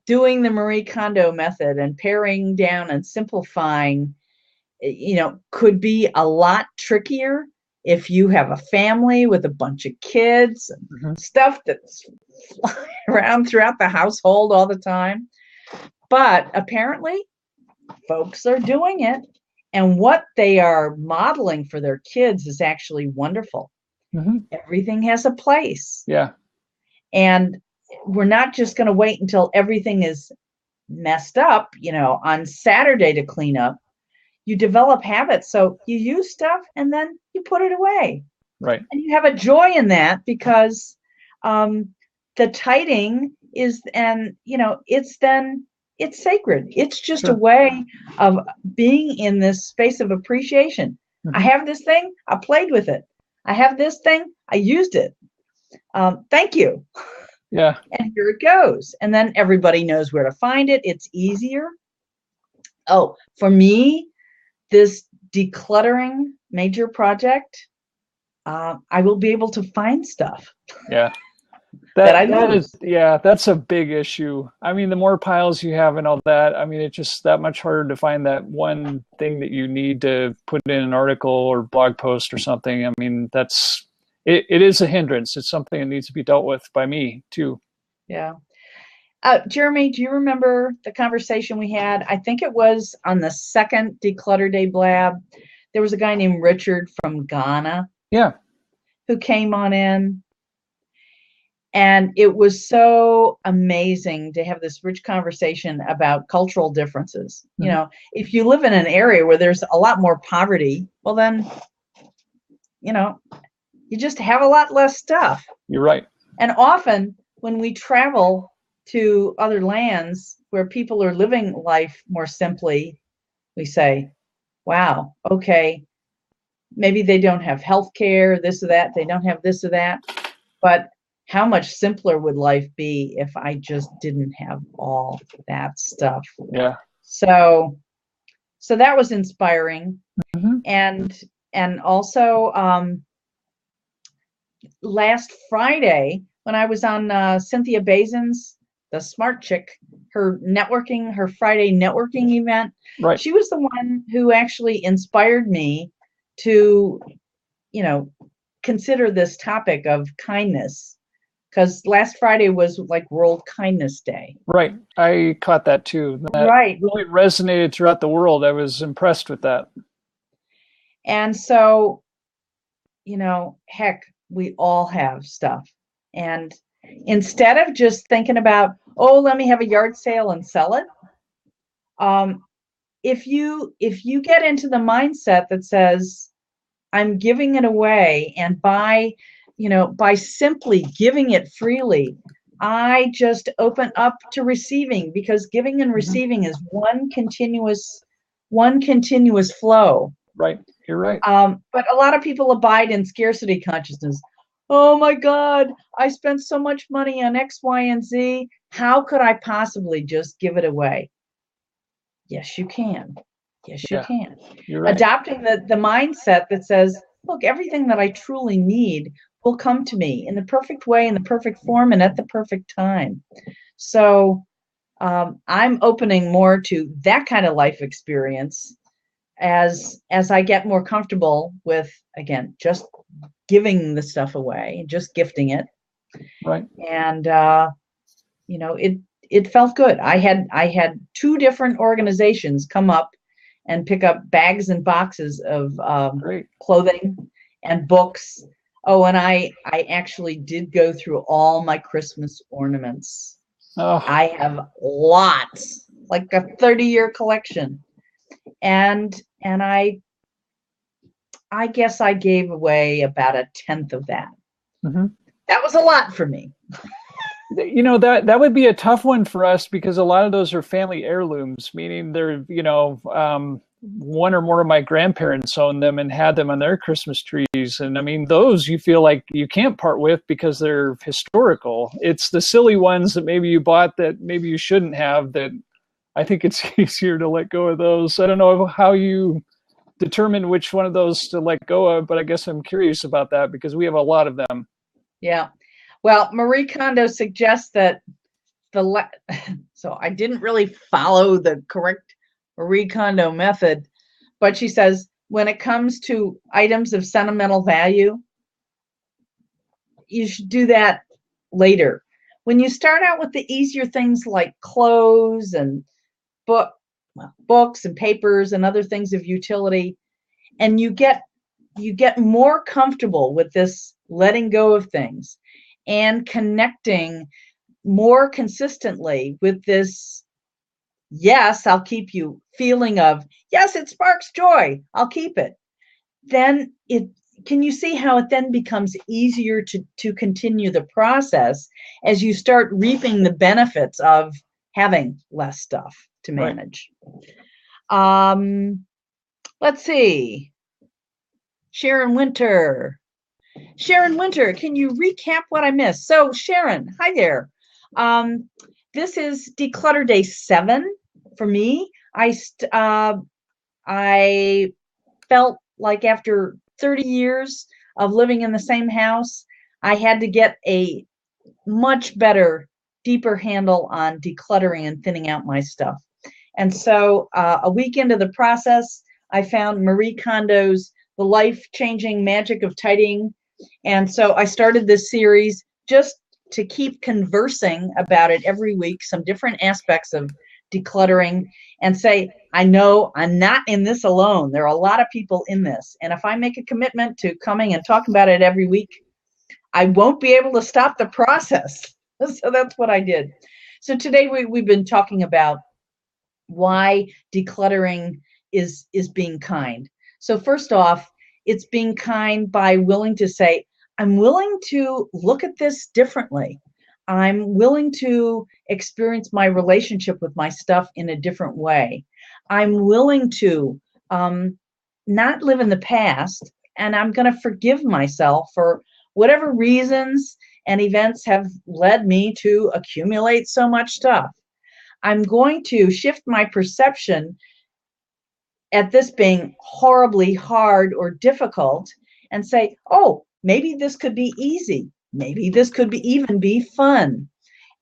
doing the Marie Kondo method and paring down and simplifying, could be a lot trickier if you have a family with a bunch of kids and stuff that's flying around throughout the household all the time. But apparently, folks are doing it. And what they are modeling for their kids is actually wonderful. Everything has a place. Yeah. And we're not just going to wait until everything is messed up, on Saturday to clean up. You develop habits. So you use stuff and then you put it away. Right. And you have a joy in that because the tidying is, and, it's sacred. It's just a way of being in this space of appreciation. I have this thing, I played with it. I have this thing, I used it. Thank you. Yeah. And here it goes. And then everybody knows where to find it. It's easier. Oh, for me, this decluttering major project, I will be able to find stuff. Yeah. That's a big issue. I mean, the more piles you have and all that, I mean, it's just that much harder to find that one thing that you need to put in an article or blog post or something. I mean, it is a hindrance. It's something that needs to be dealt with by me too. Yeah. Jeremy, do you remember the conversation we had? I think it was on the second Declutter Day Blab. There was a guy named Richard from Ghana. Yeah. Who came on in. And it was so amazing to have this rich conversation about cultural differences. If you live in an area where there's a lot more poverty, well then, you just have a lot less stuff. You're right. And often when we travel to other lands where people are living life more simply, we say, wow, okay, maybe they don't have health care, this or that, they don't have this or that, but how much simpler would life be if I just didn't have all that stuff? Yeah. So that was inspiring. And also last Friday when I was on Cynthia Bazin's, the smart chick, her Friday networking event, right. She was the one who actually inspired me to, consider this topic of kindness. Because last Friday was like World Kindness Day. Right. I caught that too. That really resonated throughout the world. I was impressed with that. And so, heck, we all have stuff. And instead of just thinking about, oh, let me have a yard sale and sell it. If you get into the mindset that says, I'm giving it away, and by simply giving it freely, I just open up to receiving, because giving and receiving is one continuous flow. Right. You're right. But a lot of people abide in scarcity consciousness. Oh my God, I spent so much money on X, Y, and Z. How could I possibly just give it away? Yes, you can. Yes, you can. You're right. Adopting the mindset that says, look, everything that I truly need will come to me in the perfect way, in the perfect form, and at the perfect time. So I'm opening more to that kind of life experience as I get more comfortable with, again, just giving the stuff away, just gifting it. Right. And it felt good. I had 2 different organizations come up and pick up bags and boxes of clothing and books. Oh, and I actually did go through all my Christmas ornaments. Oh. I have lots, like a 30-year collection. And I guess I gave away about 1/10 of that. That was a lot for me. You know, that would be a tough one for us because a lot of those are family heirlooms, meaning they're, one or more of my grandparents owned them and had them on their Christmas trees. And I mean, those you feel like you can't part with because they're historical. It's the silly ones that maybe you bought that maybe you shouldn't have, that I think it's easier to let go of those. I don't know how you determine which one of those to let go of, but I guess I'm curious about that because we have a lot of them. Yeah. Well, Marie Kondo suggests that so I didn't really follow the correct Marie Kondo method, but she says when it comes to items of sentimental value, you should do that later. When you start out with the easier things like clothes and books and papers and other things of utility, and you get more comfortable with this letting go of things and connecting more consistently with this, yes, I'll keep you feeling of, yes, it sparks joy, I'll keep it. Then can you see how it then becomes easier to continue the process as you start reaping the benefits of having less stuff to manage? Right. Let's see. Sharon Winter, can you recap what I missed? So Sharon, hi there. This is Declutter Day 7 for me. I felt like after 30 years of living in the same house, I had to get a much better, deeper handle on decluttering and thinning out my stuff. And so a week into the process, I found Marie Kondo's The Life-Changing Magic of Tidying. And so I started this series just to keep conversing about it every week, some different aspects of decluttering, and say, I know I'm not in this alone. There are a lot of people in this. And if I make a commitment to coming and talking about it every week, I won't be able to stop the process. So that's what I did. So today we've been talking about why decluttering is being kind. So first off, it's being kind by willing to say, I'm willing to look at this differently. I'm willing to experience my relationship with my stuff in a different way. I'm willing to not live in the past, and I'm going to forgive myself for whatever reasons and events have led me to accumulate so much stuff. I'm going to shift my perception at this being horribly hard or difficult and say, oh, maybe this could be easy. Maybe this could even be fun.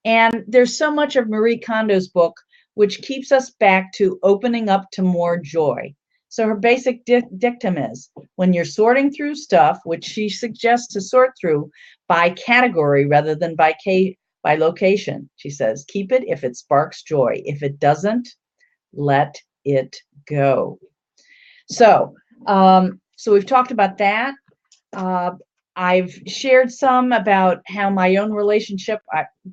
And there's so much of Marie Kondo's book which keeps us back to opening up to more joy. So her basic dictum is, when you're sorting through stuff, which she suggests to sort through by category rather than by location, she says, keep it if it sparks joy. If it doesn't, let it go. So we've talked about that. I've shared some about how my own relationship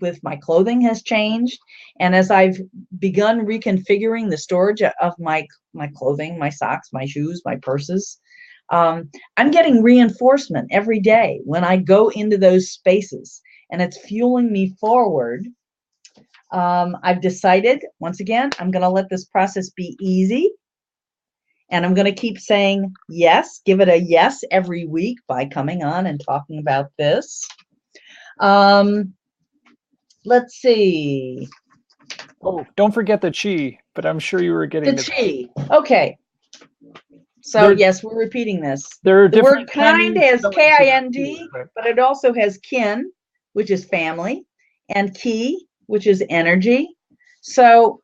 with my clothing has changed. And as I've begun reconfiguring the storage of my clothing, my socks, my shoes, my purses, I'm getting reinforcement every day when I go into those spaces, and it's fueling me forward. I've decided, once again, I'm going to let this process be easy. And I'm going to keep saying yes, give it a yes every week by coming on and talking about this. Let's see. Oh, don't forget the chi, but I'm sure you were getting the chi. Okay. So yes, we're repeating this. The word kind has K-I-N-D, but it also has kin, which is family, and ki, which is energy. So,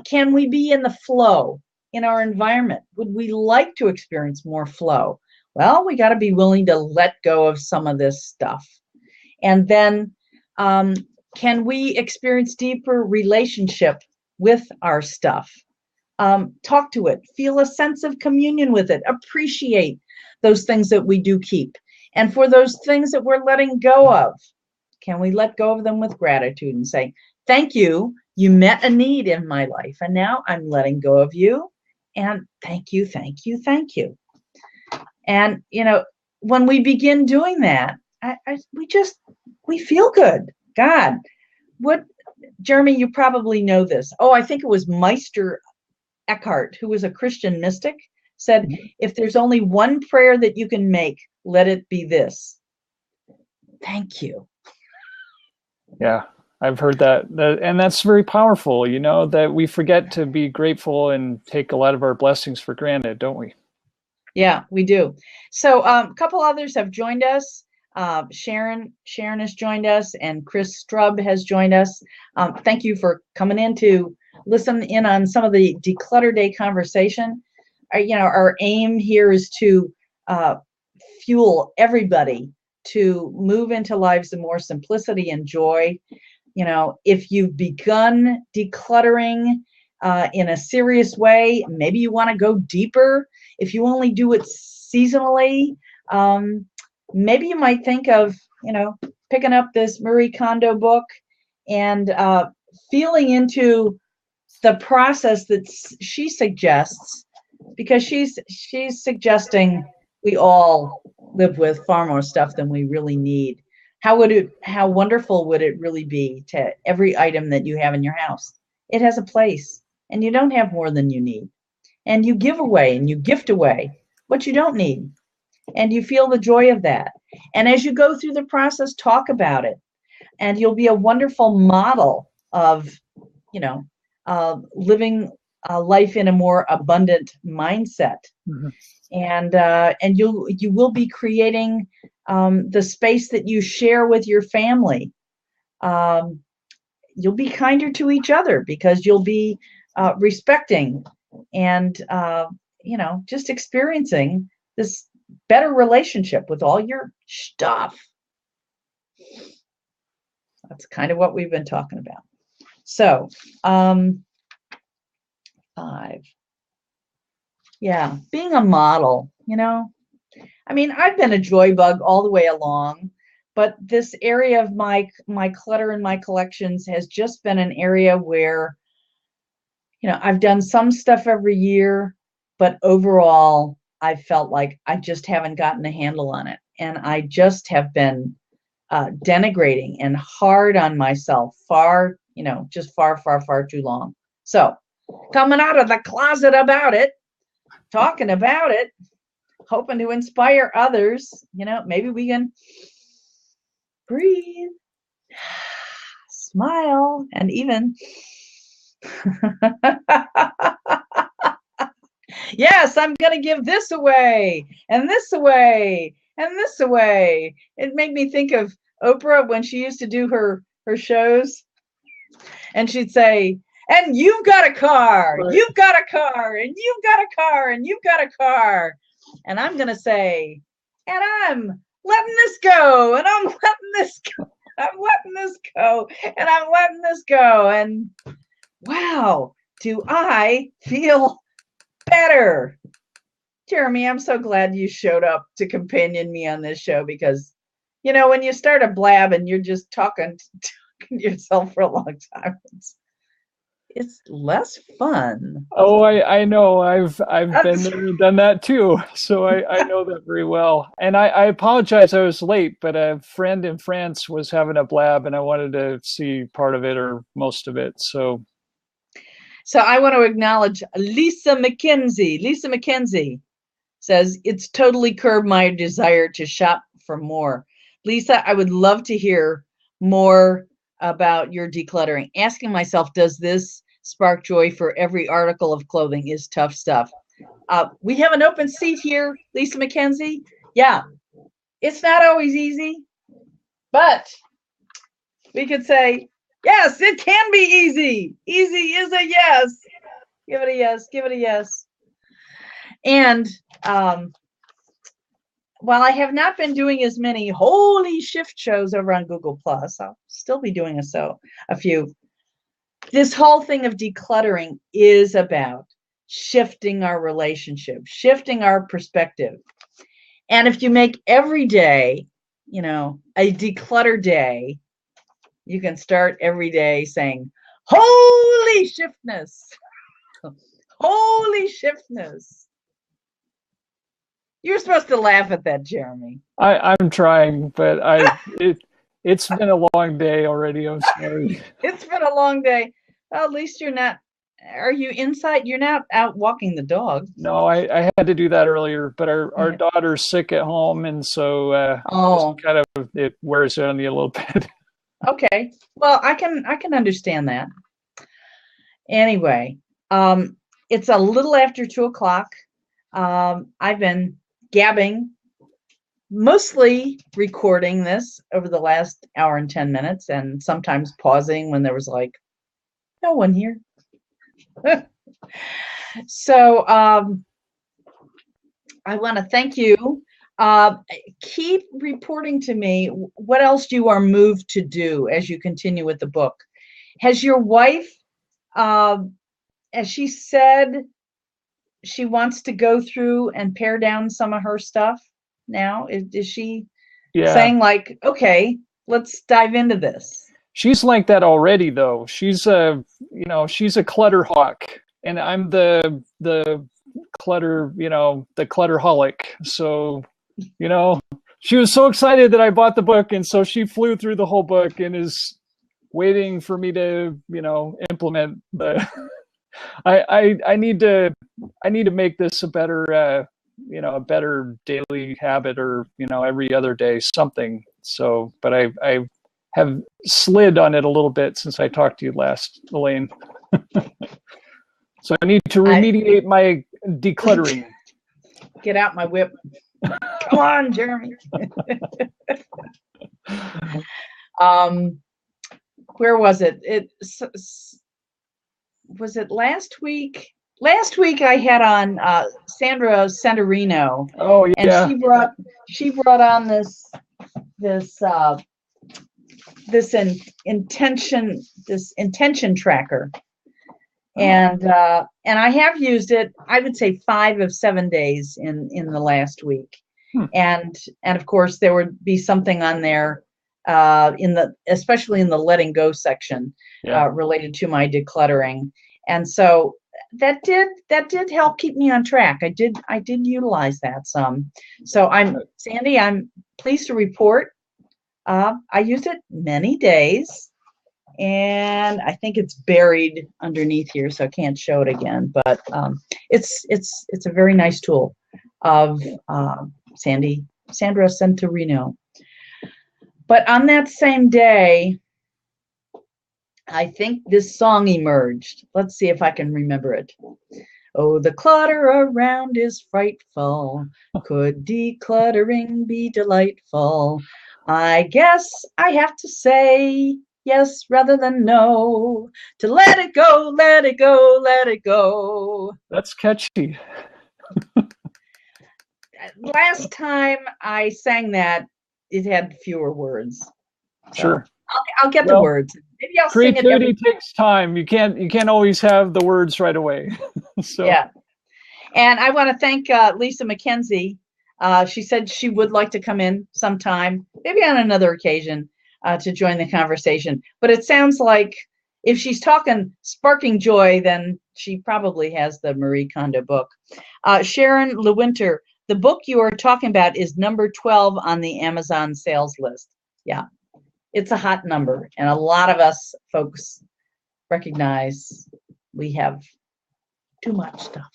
can we be in the flow in our environment? Would we like to experience more flow? Well, we got to be willing to let go of some of this stuff. And then can we experience deeper relationship with our stuff? Talk to it, feel a sense of communion with it, appreciate those things that we do keep. And for those things that we're letting go of, can we let go of them with gratitude and say, thank you, you met a need in my life, and now I'm letting go of you. And thank you, thank you, thank you. And, when we begin doing that, we feel good. God, what, Jeremy, you probably know this. Oh, I think it was Meister Eckhart, who was a Christian mystic, said, if there's only one prayer that you can make, let it be this: thank you. Yeah, I've heard that, and that's very powerful, that we forget to be grateful and take a lot of our blessings for granted, don't we? Yeah, we do. So a couple others have joined us. Sharon has joined us, and Chris Strub has joined us. Thank you for coming in to listen in on some of the Declutter Day conversation. Our aim here is to fuel everybody to move into lives of more simplicity and joy. If you've begun decluttering in a serious way, maybe you want to go deeper. If you only do it seasonally, maybe you might think of, picking up this Marie Kondo book and feeling into the process that she suggests, because she's suggesting we all live with far more stuff than we really need. How wonderful would it really be to every item that you have in your house? It has a place, and you don't have more than you need. And you give away and you gift away what you don't need. And you feel the joy of that. And as you go through the process, talk about it. And you'll be a wonderful model of, living a life in a more abundant mindset. Mm-hmm. And you will be creating the space that you share with your family. You'll be kinder to each other because you'll be respecting and just experiencing this better relationship with all your stuff. That's kind of what we've been talking about. So 5. Yeah, being a model, I've been a joy bug all the way along, but this area of my clutter and my collections has just been an area where, I've done some stuff every year, but overall, I felt like I just haven't gotten a handle on it. And I just have been denigrating and hard on myself far too long. So coming out of the closet about it, talking about it, hoping to inspire others, maybe we can breathe, smile, and even yes, I'm going to give this away and this away and this away. It made me think of Oprah when she used to do her shows, and she'd say, and you've got a car, right. You've got a car, and you've got a car, and you've got a car. And I'm going to say, and I'm letting this go, and I'm letting this go, I'm letting this go, and I'm letting this go. And wow, do I feel better. Jeremy, I'm so glad you showed up to companion me on this show, because, when you start a blab and you're just talking to yourself for a long time, it's less fun. Oh, I know. I've been there and done that too. So I know that very well. And I apologize I was late, but a friend in France was having a blab and I wanted to see part of it or most of it. So I want to acknowledge Lisa McKenzie. Lisa McKenzie says, it's totally curbed my desire to shop for more. Lisa, I would love to hear more about your decluttering. Asking myself, does this spark joy for every article of clothing is tough stuff. We have an open seat here, Lisa McKenzie. Yeah, it's not always easy, but we could say, yes, it can be easy. Easy is a yes. Give it a yes. Give it a yes. And while I have not been doing as many holy shift shows over on Google Plus, I'll still be doing a few. This whole thing of decluttering is about shifting our relationship, shifting our perspective. And if you make every day, a declutter day, you can start every day saying, holy shiftness, holy shiftness. You're supposed to laugh at that, Jeremy. I'm trying, but it's been a long day already. I'm sorry. It's been a long day. Well, at least you're not. Are you inside? You're not out walking the dog. No, I had to do that earlier, but our daughter's sick at home, and so Oh, just kind of it wears on you a little bit. okay. Well, I can understand that. Anyway, it's a little after 2 o'clock. I've been gabbing, mostly recording this over the last hour and 10 minutes, and sometimes pausing when there was like no one here. So I want to thank you. Keep reporting to me what else you are moved to do as you continue with the book. Has your wife, as she said, she wants to go through and pare down some of her stuff now? Is she saying like, okay, let's dive into this? She's like that already, though. She's she's a clutter hawk, and I'm the clutter, the clutterholic. So, she was so excited that I bought the book, and so she flew through the whole book and is waiting for me to, implement the. I need to make this a better, a better daily habit, or every other day something. So, but I have slid on it a little bit since I talked to you last, Elaine. So I need to remediate my decluttering. Get out my whip. Come on, Jeremy. Where was it? Was it last week? Last week I had on Sandra Centerino. Oh yeah. And she brought on this intention tracker. And I have used it, I would say 5 of 7 days in the last week. And of course there would be something on there especially in the letting go section related to my decluttering. And so that did help keep me on track. I did utilize that some. So Sandy, I'm pleased to report I used it many days. And I think it's buried underneath here, so I can't show it again. But it's a very nice tool of Sandra Centurino. But on that same day, I think this song emerged. Let's see if I can remember it. Oh, the clutter around is frightful. Could decluttering be delightful? I guess I have to say yes rather than no. To let it go, let it go, let it go. That's catchy. Last time I sang that, it had fewer words. So sure. I'll get the words. Maybe I'll sing it. Creativity takes time. You can't always have the words right away. So yeah. And I want to thank Lisa McKenzie. She said she would like to come in sometime, maybe on another occasion, to join the conversation. But it sounds like if she's talking sparking joy, then she probably has the Marie Kondo book. Sharon Lewinter, the book you are talking about is number 12 on the Amazon sales list. Yeah, it's a hot number. And a lot of us folks recognize we have too much stuff.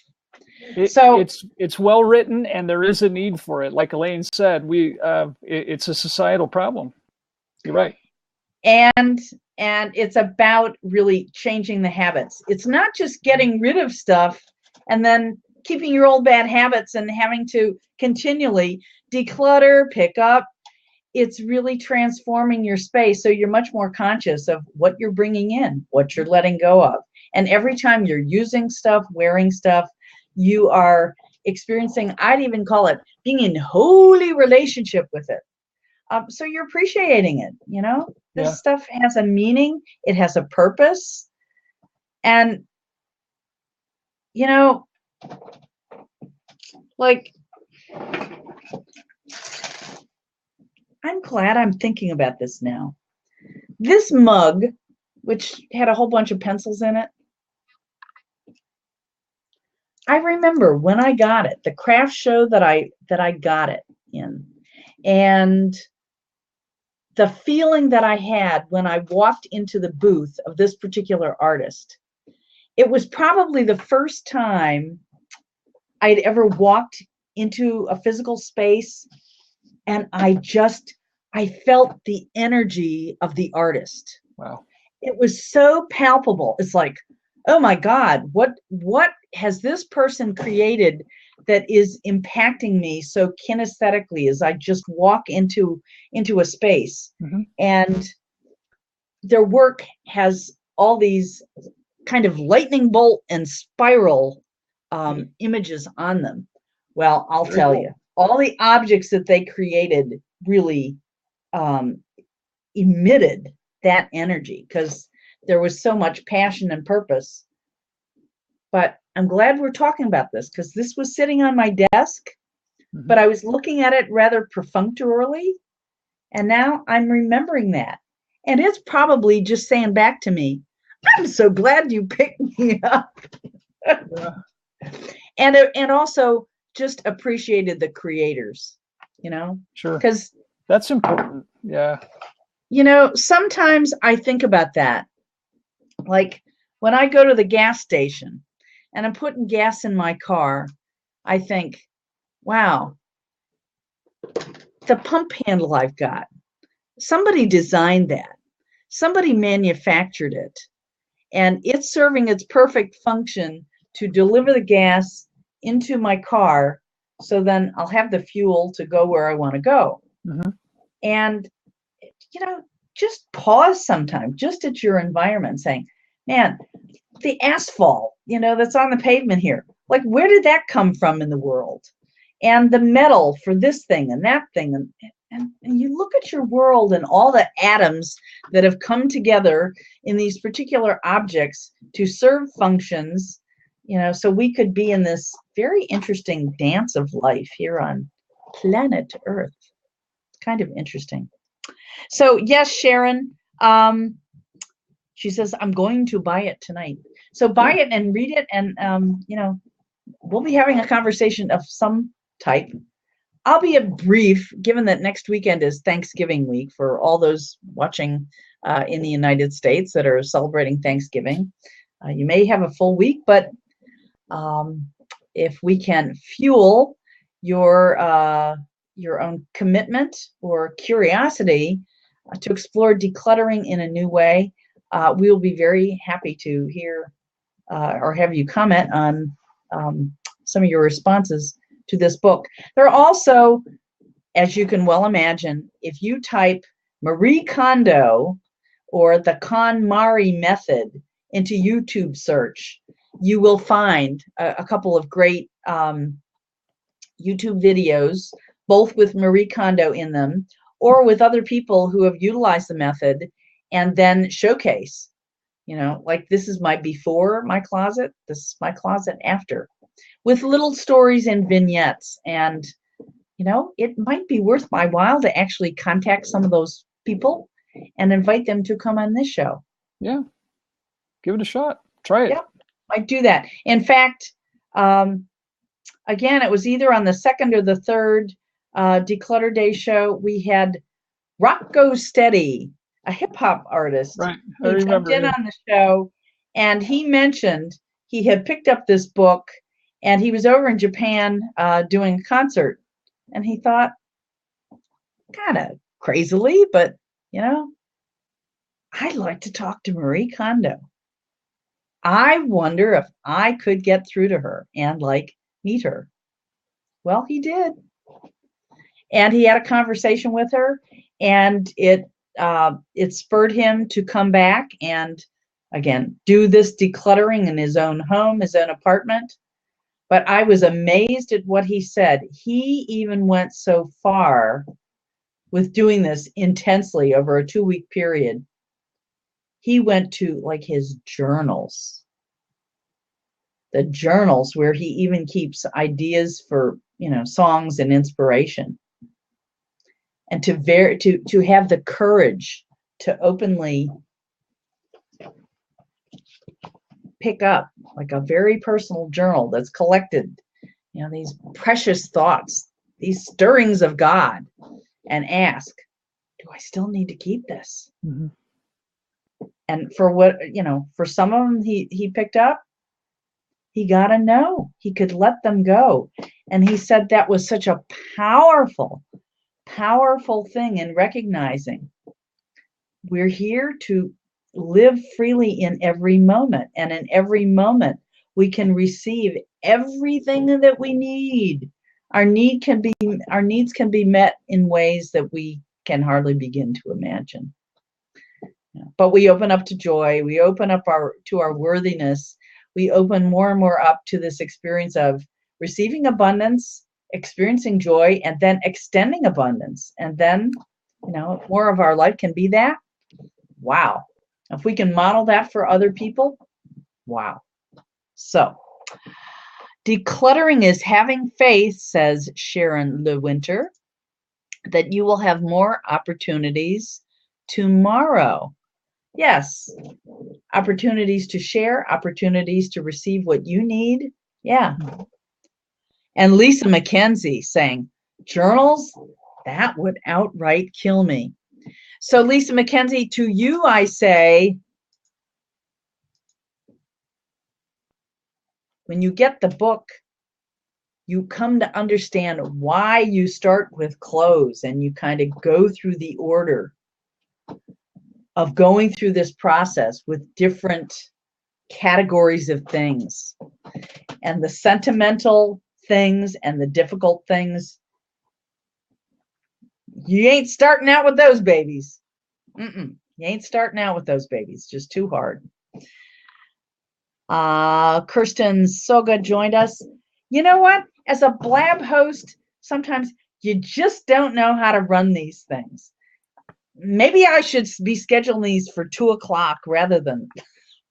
It's well written, and there is a need for it. Like Elaine said, it's a societal problem. You're right. And it's about really changing the habits. It's not just getting rid of stuff and then keeping your old bad habits and having to continually declutter, pick up. It's really transforming your space so you're much more conscious of what you're bringing in, what you're letting go of. And every time you're using stuff, wearing stuff, you are experiencing, I'd even call it being in holy relationship with it. So you're appreciating it, This stuff has a meaning. It has a purpose. And, like, I'm glad I'm thinking about this now. This mug, which had a whole bunch of pencils in it, I remember when I got it, the craft show that I got it in, and the feeling that I had when I walked into the booth of this particular artist. It was probably the first time I'd ever walked into a physical space, and I felt the energy of the artist. Wow. It was so palpable. It's like, oh my God, what has this person created that is impacting me so kinesthetically as I just walk into a space? Mm-hmm. And their work has all these kind of lightning bolt and spiral images on them. Well, I'll tell you, all the objects that they created really emitted that energy because there was so much passion and purpose. But I'm glad we're talking about this because this was sitting on my desk, but I was looking at it rather perfunctorily. And now I'm remembering that. And it's probably just saying back to me, I'm so glad you picked me up. Yeah. And also just appreciated the creators, Sure. Because that's important. Yeah. Sometimes I think about that. Like when I go to the gas station and I'm putting gas in my car, I think, wow, the pump handle I've got, somebody designed that. Somebody manufactured it. And it's serving its perfect function to deliver the gas into my car so then I'll have the fuel to go where I want to go. Mm-hmm. And, just pause sometime, just at your environment saying, man, the asphalt, that's on the pavement here, like, where did that come from in the world? And the metal for this thing and that thing. And you look at your world and all the atoms that have come together in these particular objects to serve functions, so we could be in this very interesting dance of life here on planet Earth. Kind of interesting. So yes, Sharon, she says, I'm going to buy it tonight. So buy it and read it. And, we'll be having a conversation of some type. I'll be brief, given that next weekend is Thanksgiving week for all those watching in the United States that are celebrating Thanksgiving. You may have a full week, but if we can fuel your own commitment or curiosity to explore decluttering in a new way, we will be very happy to hear or have you comment on some of your responses to this book. There are also, as you can well imagine, if you type Marie Kondo or the KonMari method into YouTube search, you will find a couple of great YouTube videos, both with Marie Kondo in them or with other people who have utilized the method and then showcase, like this is my before my closet, this is my closet after, with little stories and vignettes. And, it might be worth my while to actually contact some of those people and invite them to come on this show. Yeah. Give it a shot. Try it. Yeah, might do that. In fact, again, it was either on the second or the third Declutter Day show. We had Rocco Steady, a hip hop artist, right. who jumped in on the show, and he mentioned he had picked up this book and he was over in Japan doing a concert, and he thought, kind of crazily, but I'd like to talk to Marie Kondo. I wonder if I could get through to her and meet her. Well, he did. And he had a conversation with her, and it spurred him to come back and, again, do this decluttering in his own home, his own apartment. But I was amazed at what he said. He even went so far with doing this intensely over a 2-week period. He went to his journals, the journals where he even keeps ideas for, songs and inspiration. And to have the courage to openly pick up like a very personal journal that's collected, these precious thoughts, these stirrings of God, and ask, do I still need to keep this? Mm-hmm. And for some of them he picked up, he got a no. He could let them go. And he said that was such a powerful, powerful thing in recognizing we're here to live freely in every moment. And in every moment, we can receive everything that we need. Our needs can be met in ways that we can hardly begin to imagine. But we open up to joy. We open up to our worthiness. We open more and more up to this experience of receiving abundance, experiencing joy, and then extending abundance. And then, if more of our life can be that, wow. If we can model that for other people, wow. So, decluttering is having faith, says Sharon Lewinter, that you will have more opportunities tomorrow. Yes, opportunities to share, opportunities to receive what you need. Yeah. And Lisa McKenzie saying, journals, that would outright kill me. So Lisa McKenzie, to you I say, when you get the book, you come to understand why you start with clothes, and you kind of go through the order of going through this process with different categories of things, and the sentimental things and the difficult things. You ain't starting out with those babies. You ain't starting out with those babies. Just too hard. Kirsten Soga joined us. You know what? As a blab host, sometimes you just don't know how to run these things. Maybe I should be scheduling these for 2:00 rather than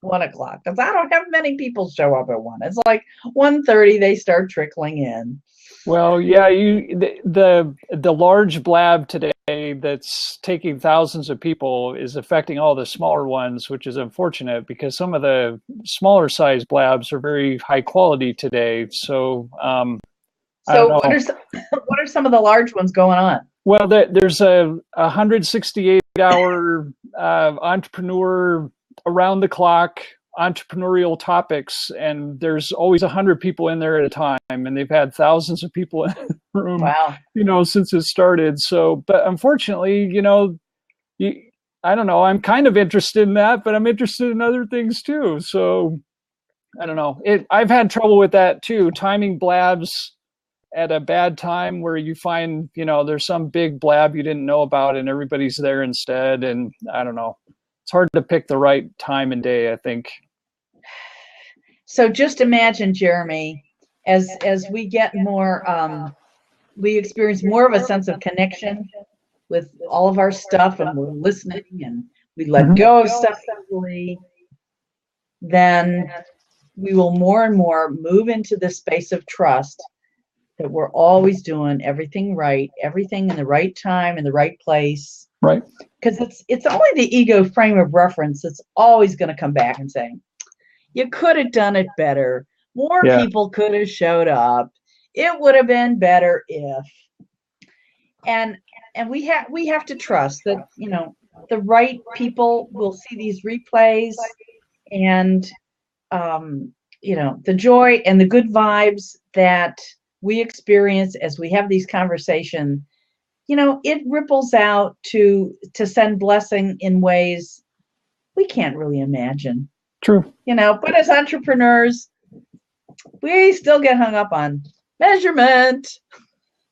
1:00, because I don't have many people show up at 1. It's like 1:30 they start trickling in. Well, yeah, the large blab today that's taking thousands of people is affecting all the smaller ones, which is unfortunate because some of the smaller size blabs are very high quality today. So, what are some of the large ones going on? Well, there's a 168-hour entrepreneur around the clock entrepreneurial topics, and there's always 100 people in there at a time, and they've had thousands of people in the room. Wow. Since it started. So, but unfortunately, I don't know, I'm kind of interested in that, but I'm interested in other things too. So I don't know, I've had trouble with that too, timing blabs at a bad time where you find, there's some big blab you didn't know about and everybody's there instead. And I don't know, it's hard to pick the right time and day, I think. So just imagine, Jeremy, as we get more, we experience more of a sense of connection with all of our stuff, and we're listening and we let go of stuff easily, then we will more and more move into this space of trust that we're always doing everything right, everything in the right time, in the right place. Right. Because it's only the ego frame of reference that's always going to come back and say, you could have done it better. More people could have showed up. It would have been better if. And we have to trust that, the right people will see these replays, and the joy and the good vibes that we experience as we have these conversations, it ripples out to send blessing in ways we can't really imagine. True. But as entrepreneurs, we still get hung up on measurement.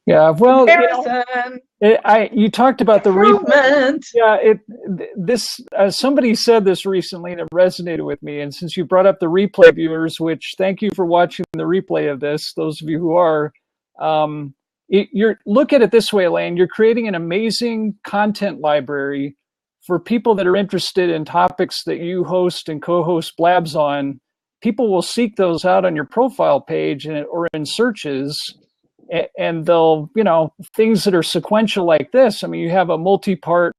Yeah, well, comparison. You talked about the improvement. Somebody said this recently and it resonated with me. And since you brought up the replay viewers, which thank you for watching the replay of this, those of you who are, look at it this way, Elaine. You're creating an amazing content library for people that are interested in topics that you host and co-host blabs on. People will seek those out on your profile page or in searches. And they'll, things that are sequential like this. I mean, you have a multi-part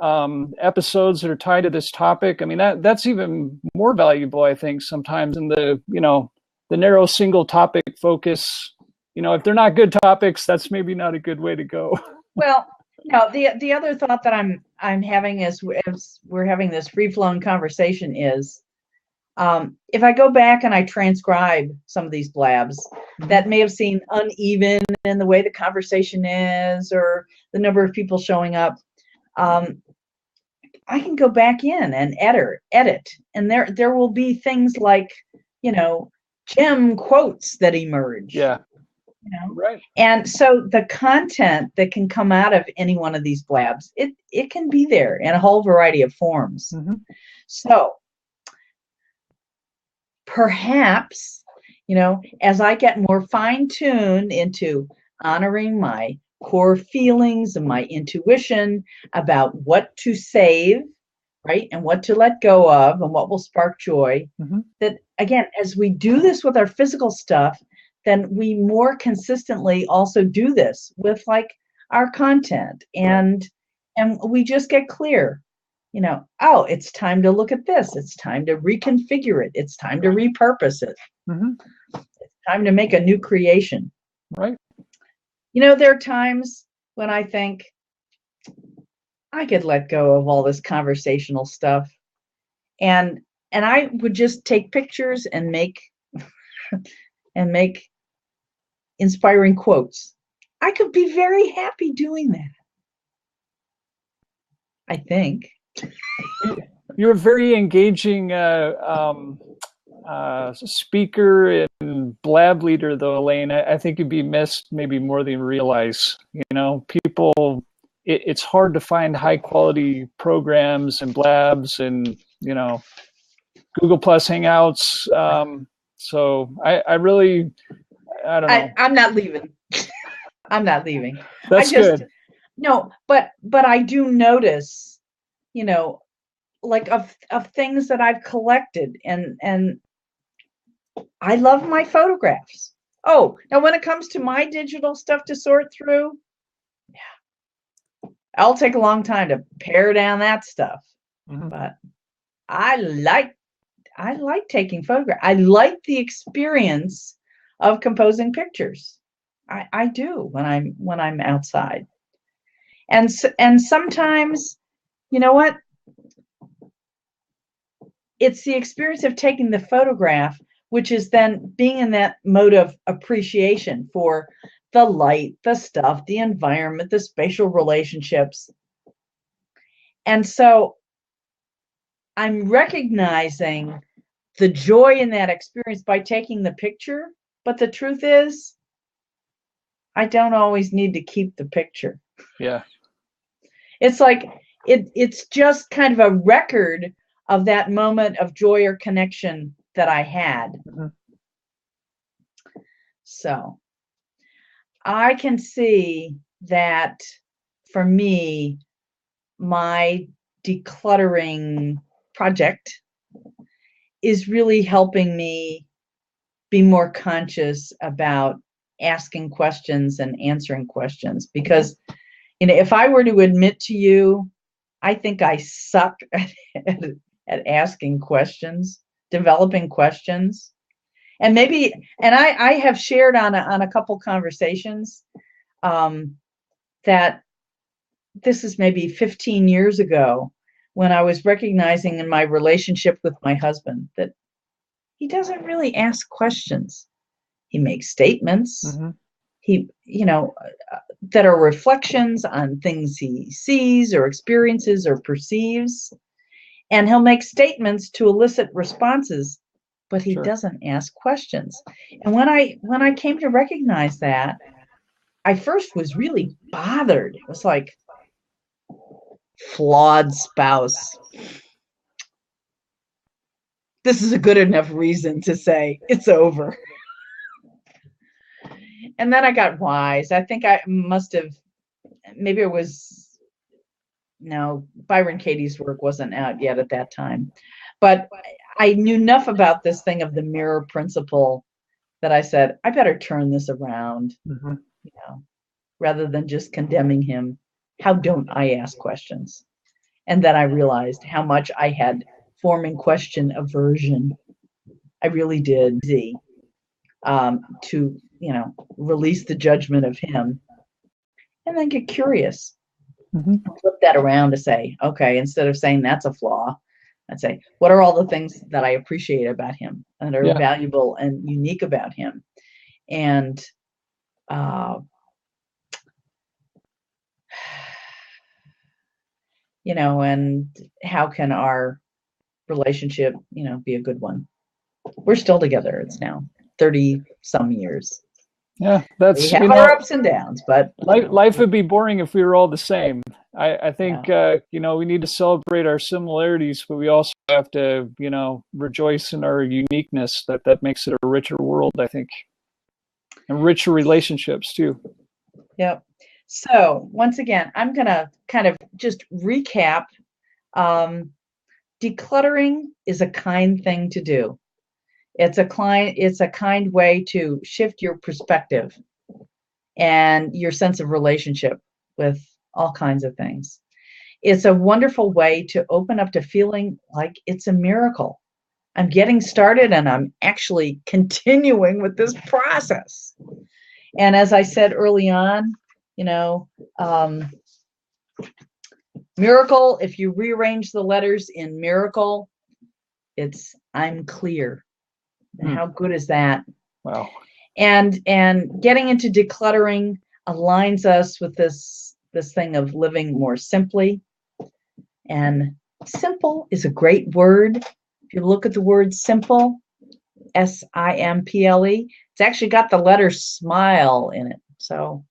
episodes that are tied to this topic. I mean, that's even more valuable, I think, sometimes in the, the narrow single topic focus. If they're not good topics, that's maybe not a good way to go. Well, the other thought that I'm having as we're having this free-flowing conversation is, if I go back and I transcribe some of these blabs that may have seemed uneven in the way the conversation is or the number of people showing up, I can go back in and edit, and there will be things like, gem quotes that emerge. Yeah. Right. And so the content that can come out of any one of these blabs, it can be there in a whole variety of forms. Mm-hmm. So perhaps, as I get more fine-tuned into honoring my core feelings and my intuition about what to save, right, and what to let go of and what will spark joy, mm-hmm. that, again, as we do this with our physical stuff, then we more consistently also do this with like our content, and we just get clear, oh, it's time to look at this, it's time to reconfigure it, it's time to repurpose it, mm-hmm. it's time to make a new creation. Right. There are times when I think I could let go of all this conversational stuff, and I would just take pictures and make inspiring quotes. I could be very happy doing that, I think. You're a very engaging speaker and blab leader, though, Elaine. I think you'd be missed maybe more than you realize. People, it's hard to find high quality programs and blabs and, Google Plus Hangouts. So I really, I don't know. I'm not leaving. I'm not leaving. That's good. No, but I do notice, like of things that I've collected, and I love my photographs. Oh, now when it comes to my digital stuff to sort through, I'll take a long time to pare down that stuff. Mm-hmm. But I like taking photographs. I like the experience of composing pictures. I do when I'm outside. And sometimes, you know what? It's the experience of taking the photograph, which is then being in that mode of appreciation for the light, the stuff, the environment, the spatial relationships. And so I'm recognizing the joy in that experience by taking the picture. But the truth is, I don't always need to keep the picture. Yeah. It's like, it's just kind of a record of that moment of joy or connection that I had. Mm-hmm. So I can see that for me, my decluttering project is really helping me be more conscious about asking questions and answering questions. Because, if I were to admit to you, I think I suck at asking questions, developing questions. And I have shared on a couple conversations that this is maybe 15 years ago, when I was recognizing in my relationship with my husband that he doesn't really ask questions. He makes statements. Mm-hmm. He, that are reflections on things he sees or experiences or perceives. And he'll make statements to elicit responses, but he Sure. doesn't ask questions. And when I came to recognize that, I first was really bothered. It was like, flawed spouse. This is a good enough reason to say it's over. And then I got wise. I think I must have, maybe it was, no, Byron Katie's work wasn't out yet at that time. But I knew enough about this thing of the mirror principle that I said, I better turn this around, Mm-hmm. rather than just condemning him. How don't I ask questions? And then I realized how much I had form and question aversion. I really did. To, release the judgment of him and then get curious. Flip that around to say, okay, instead of saying that's a flaw, I'd say, what are all the things that I appreciate about him and are valuable and unique about him? And and how can our relationship, be a good one? We're still together. It's now 30 some years. Yeah, that's, we have our ups and downs, but life would be boring if we were all the same. I think we need to celebrate our similarities, but we also have to rejoice in our uniqueness. That makes it a richer world, I think, and richer relationships too. Yep. So once again, I'm gonna kind of just recap. Decluttering is a kind thing to do. It's a kind way to shift your perspective and your sense of relationship with all kinds of things. It's a wonderful way to open up to feeling like it's a miracle. I'm getting started and I'm actually continuing with this process. And as I said early on, miracle, if you rearrange the letters in miracle, it's I'm clear. How good is that? Wow. And getting into decluttering aligns us with this thing of living more simply. And simple is a great word. If you look at the word simple, SIMPLE, it's actually got the letter smile in it. So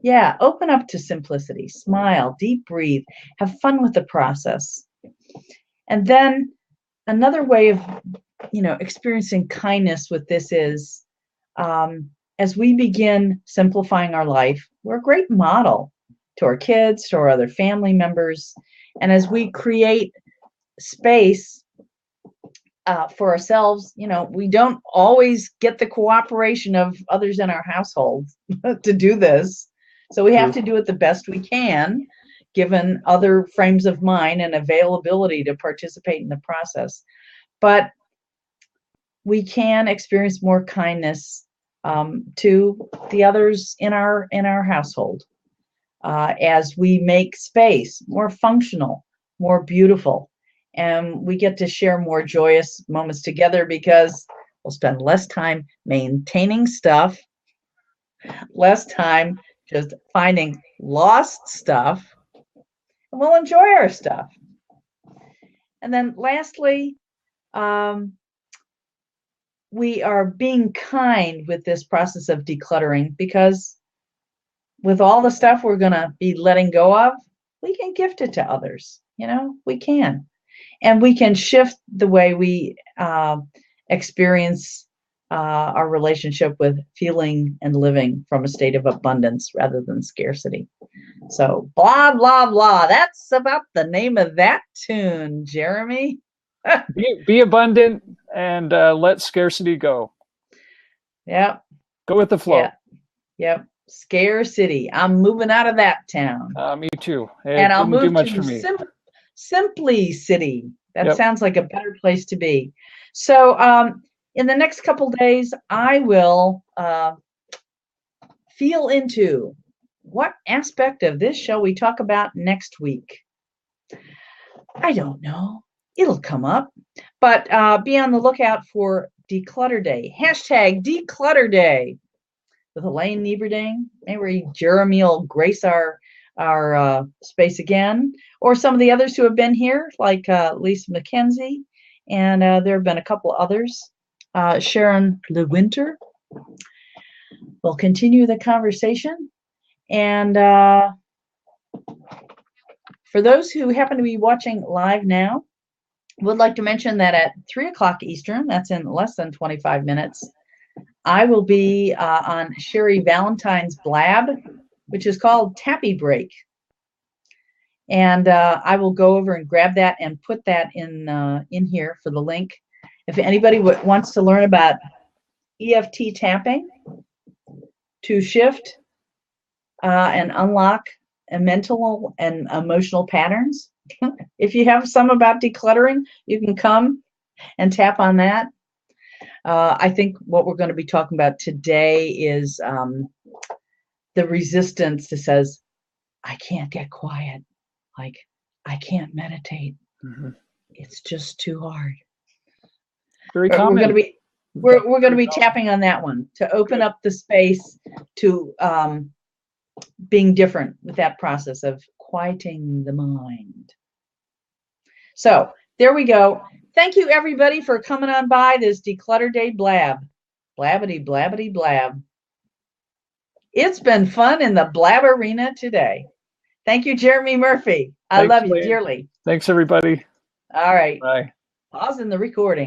yeah, open up to simplicity, smile, deep breathe, have fun with the process. And then another way of experiencing kindness with this is, as we begin simplifying our life, we're a great model to our kids, to our other family members. And as we create space for ourselves, we don't always get the cooperation of others in our household to do this. So we have to do it the best we can, given other frames of mind and availability to participate in the process. But we can experience more kindness to the others in our household as we make space more functional, more beautiful, and we get to share more joyous moments together because we'll spend less time maintaining stuff, less time just finding lost stuff, and we'll enjoy our stuff. And then lastly, we are being kind with this process of decluttering because with all the stuff we're going to be letting go of, we can gift it to others. We can. And we can shift the way we experience our relationship with feeling and living from a state of abundance rather than scarcity. So blah, blah, blah. That's about the name of that tune, Jeremy. Be abundant and let scarcity go. Yep. Go with the flow. Yeah. Yep. Scarcity. I'm moving out of that town. Me too. And I'll move to Simply City. That sounds like a better place to be. So in the next couple days, I will feel into what aspect of this shall we talk about next week. I don't know. It'll come up. But be on the lookout for Declutter Day. Hashtag Declutter Day with Elaine Nieberding. Maybe Jeremy will grace our space again, or some of the others who have been here, like Lisa McKenzie, and there have been a couple others. Sharon LeWinter will continue the conversation. And for those who happen to be watching live now, would like to mention that at 3 o'clock Eastern, that's in less than 25 minutes, I will be on Sherry Valentine's Blab, which is called Tappy Break. And I will go over and grab that and put that in here for the link. If anybody wants to learn about EFT tapping to shift and unlock mental and emotional patterns, if you have some about decluttering, you can come and tap on that. I think what we're going to be talking about today is the resistance that says, I can't get quiet. Like, I can't meditate. Mm-hmm. It's just too hard. Very We're common. going to be we're going to be tapping on that one to open up the space to being different with that process of quieting the mind. So there we go. Thank you, everybody, for coming on by this Declutter Day blab. Blabbity, blabbity, blab. It's been fun in the blab arena today. Thank you, Jeremy Murphy. I love you dearly. Thanks, everybody. All right. Bye. Pause in the recording.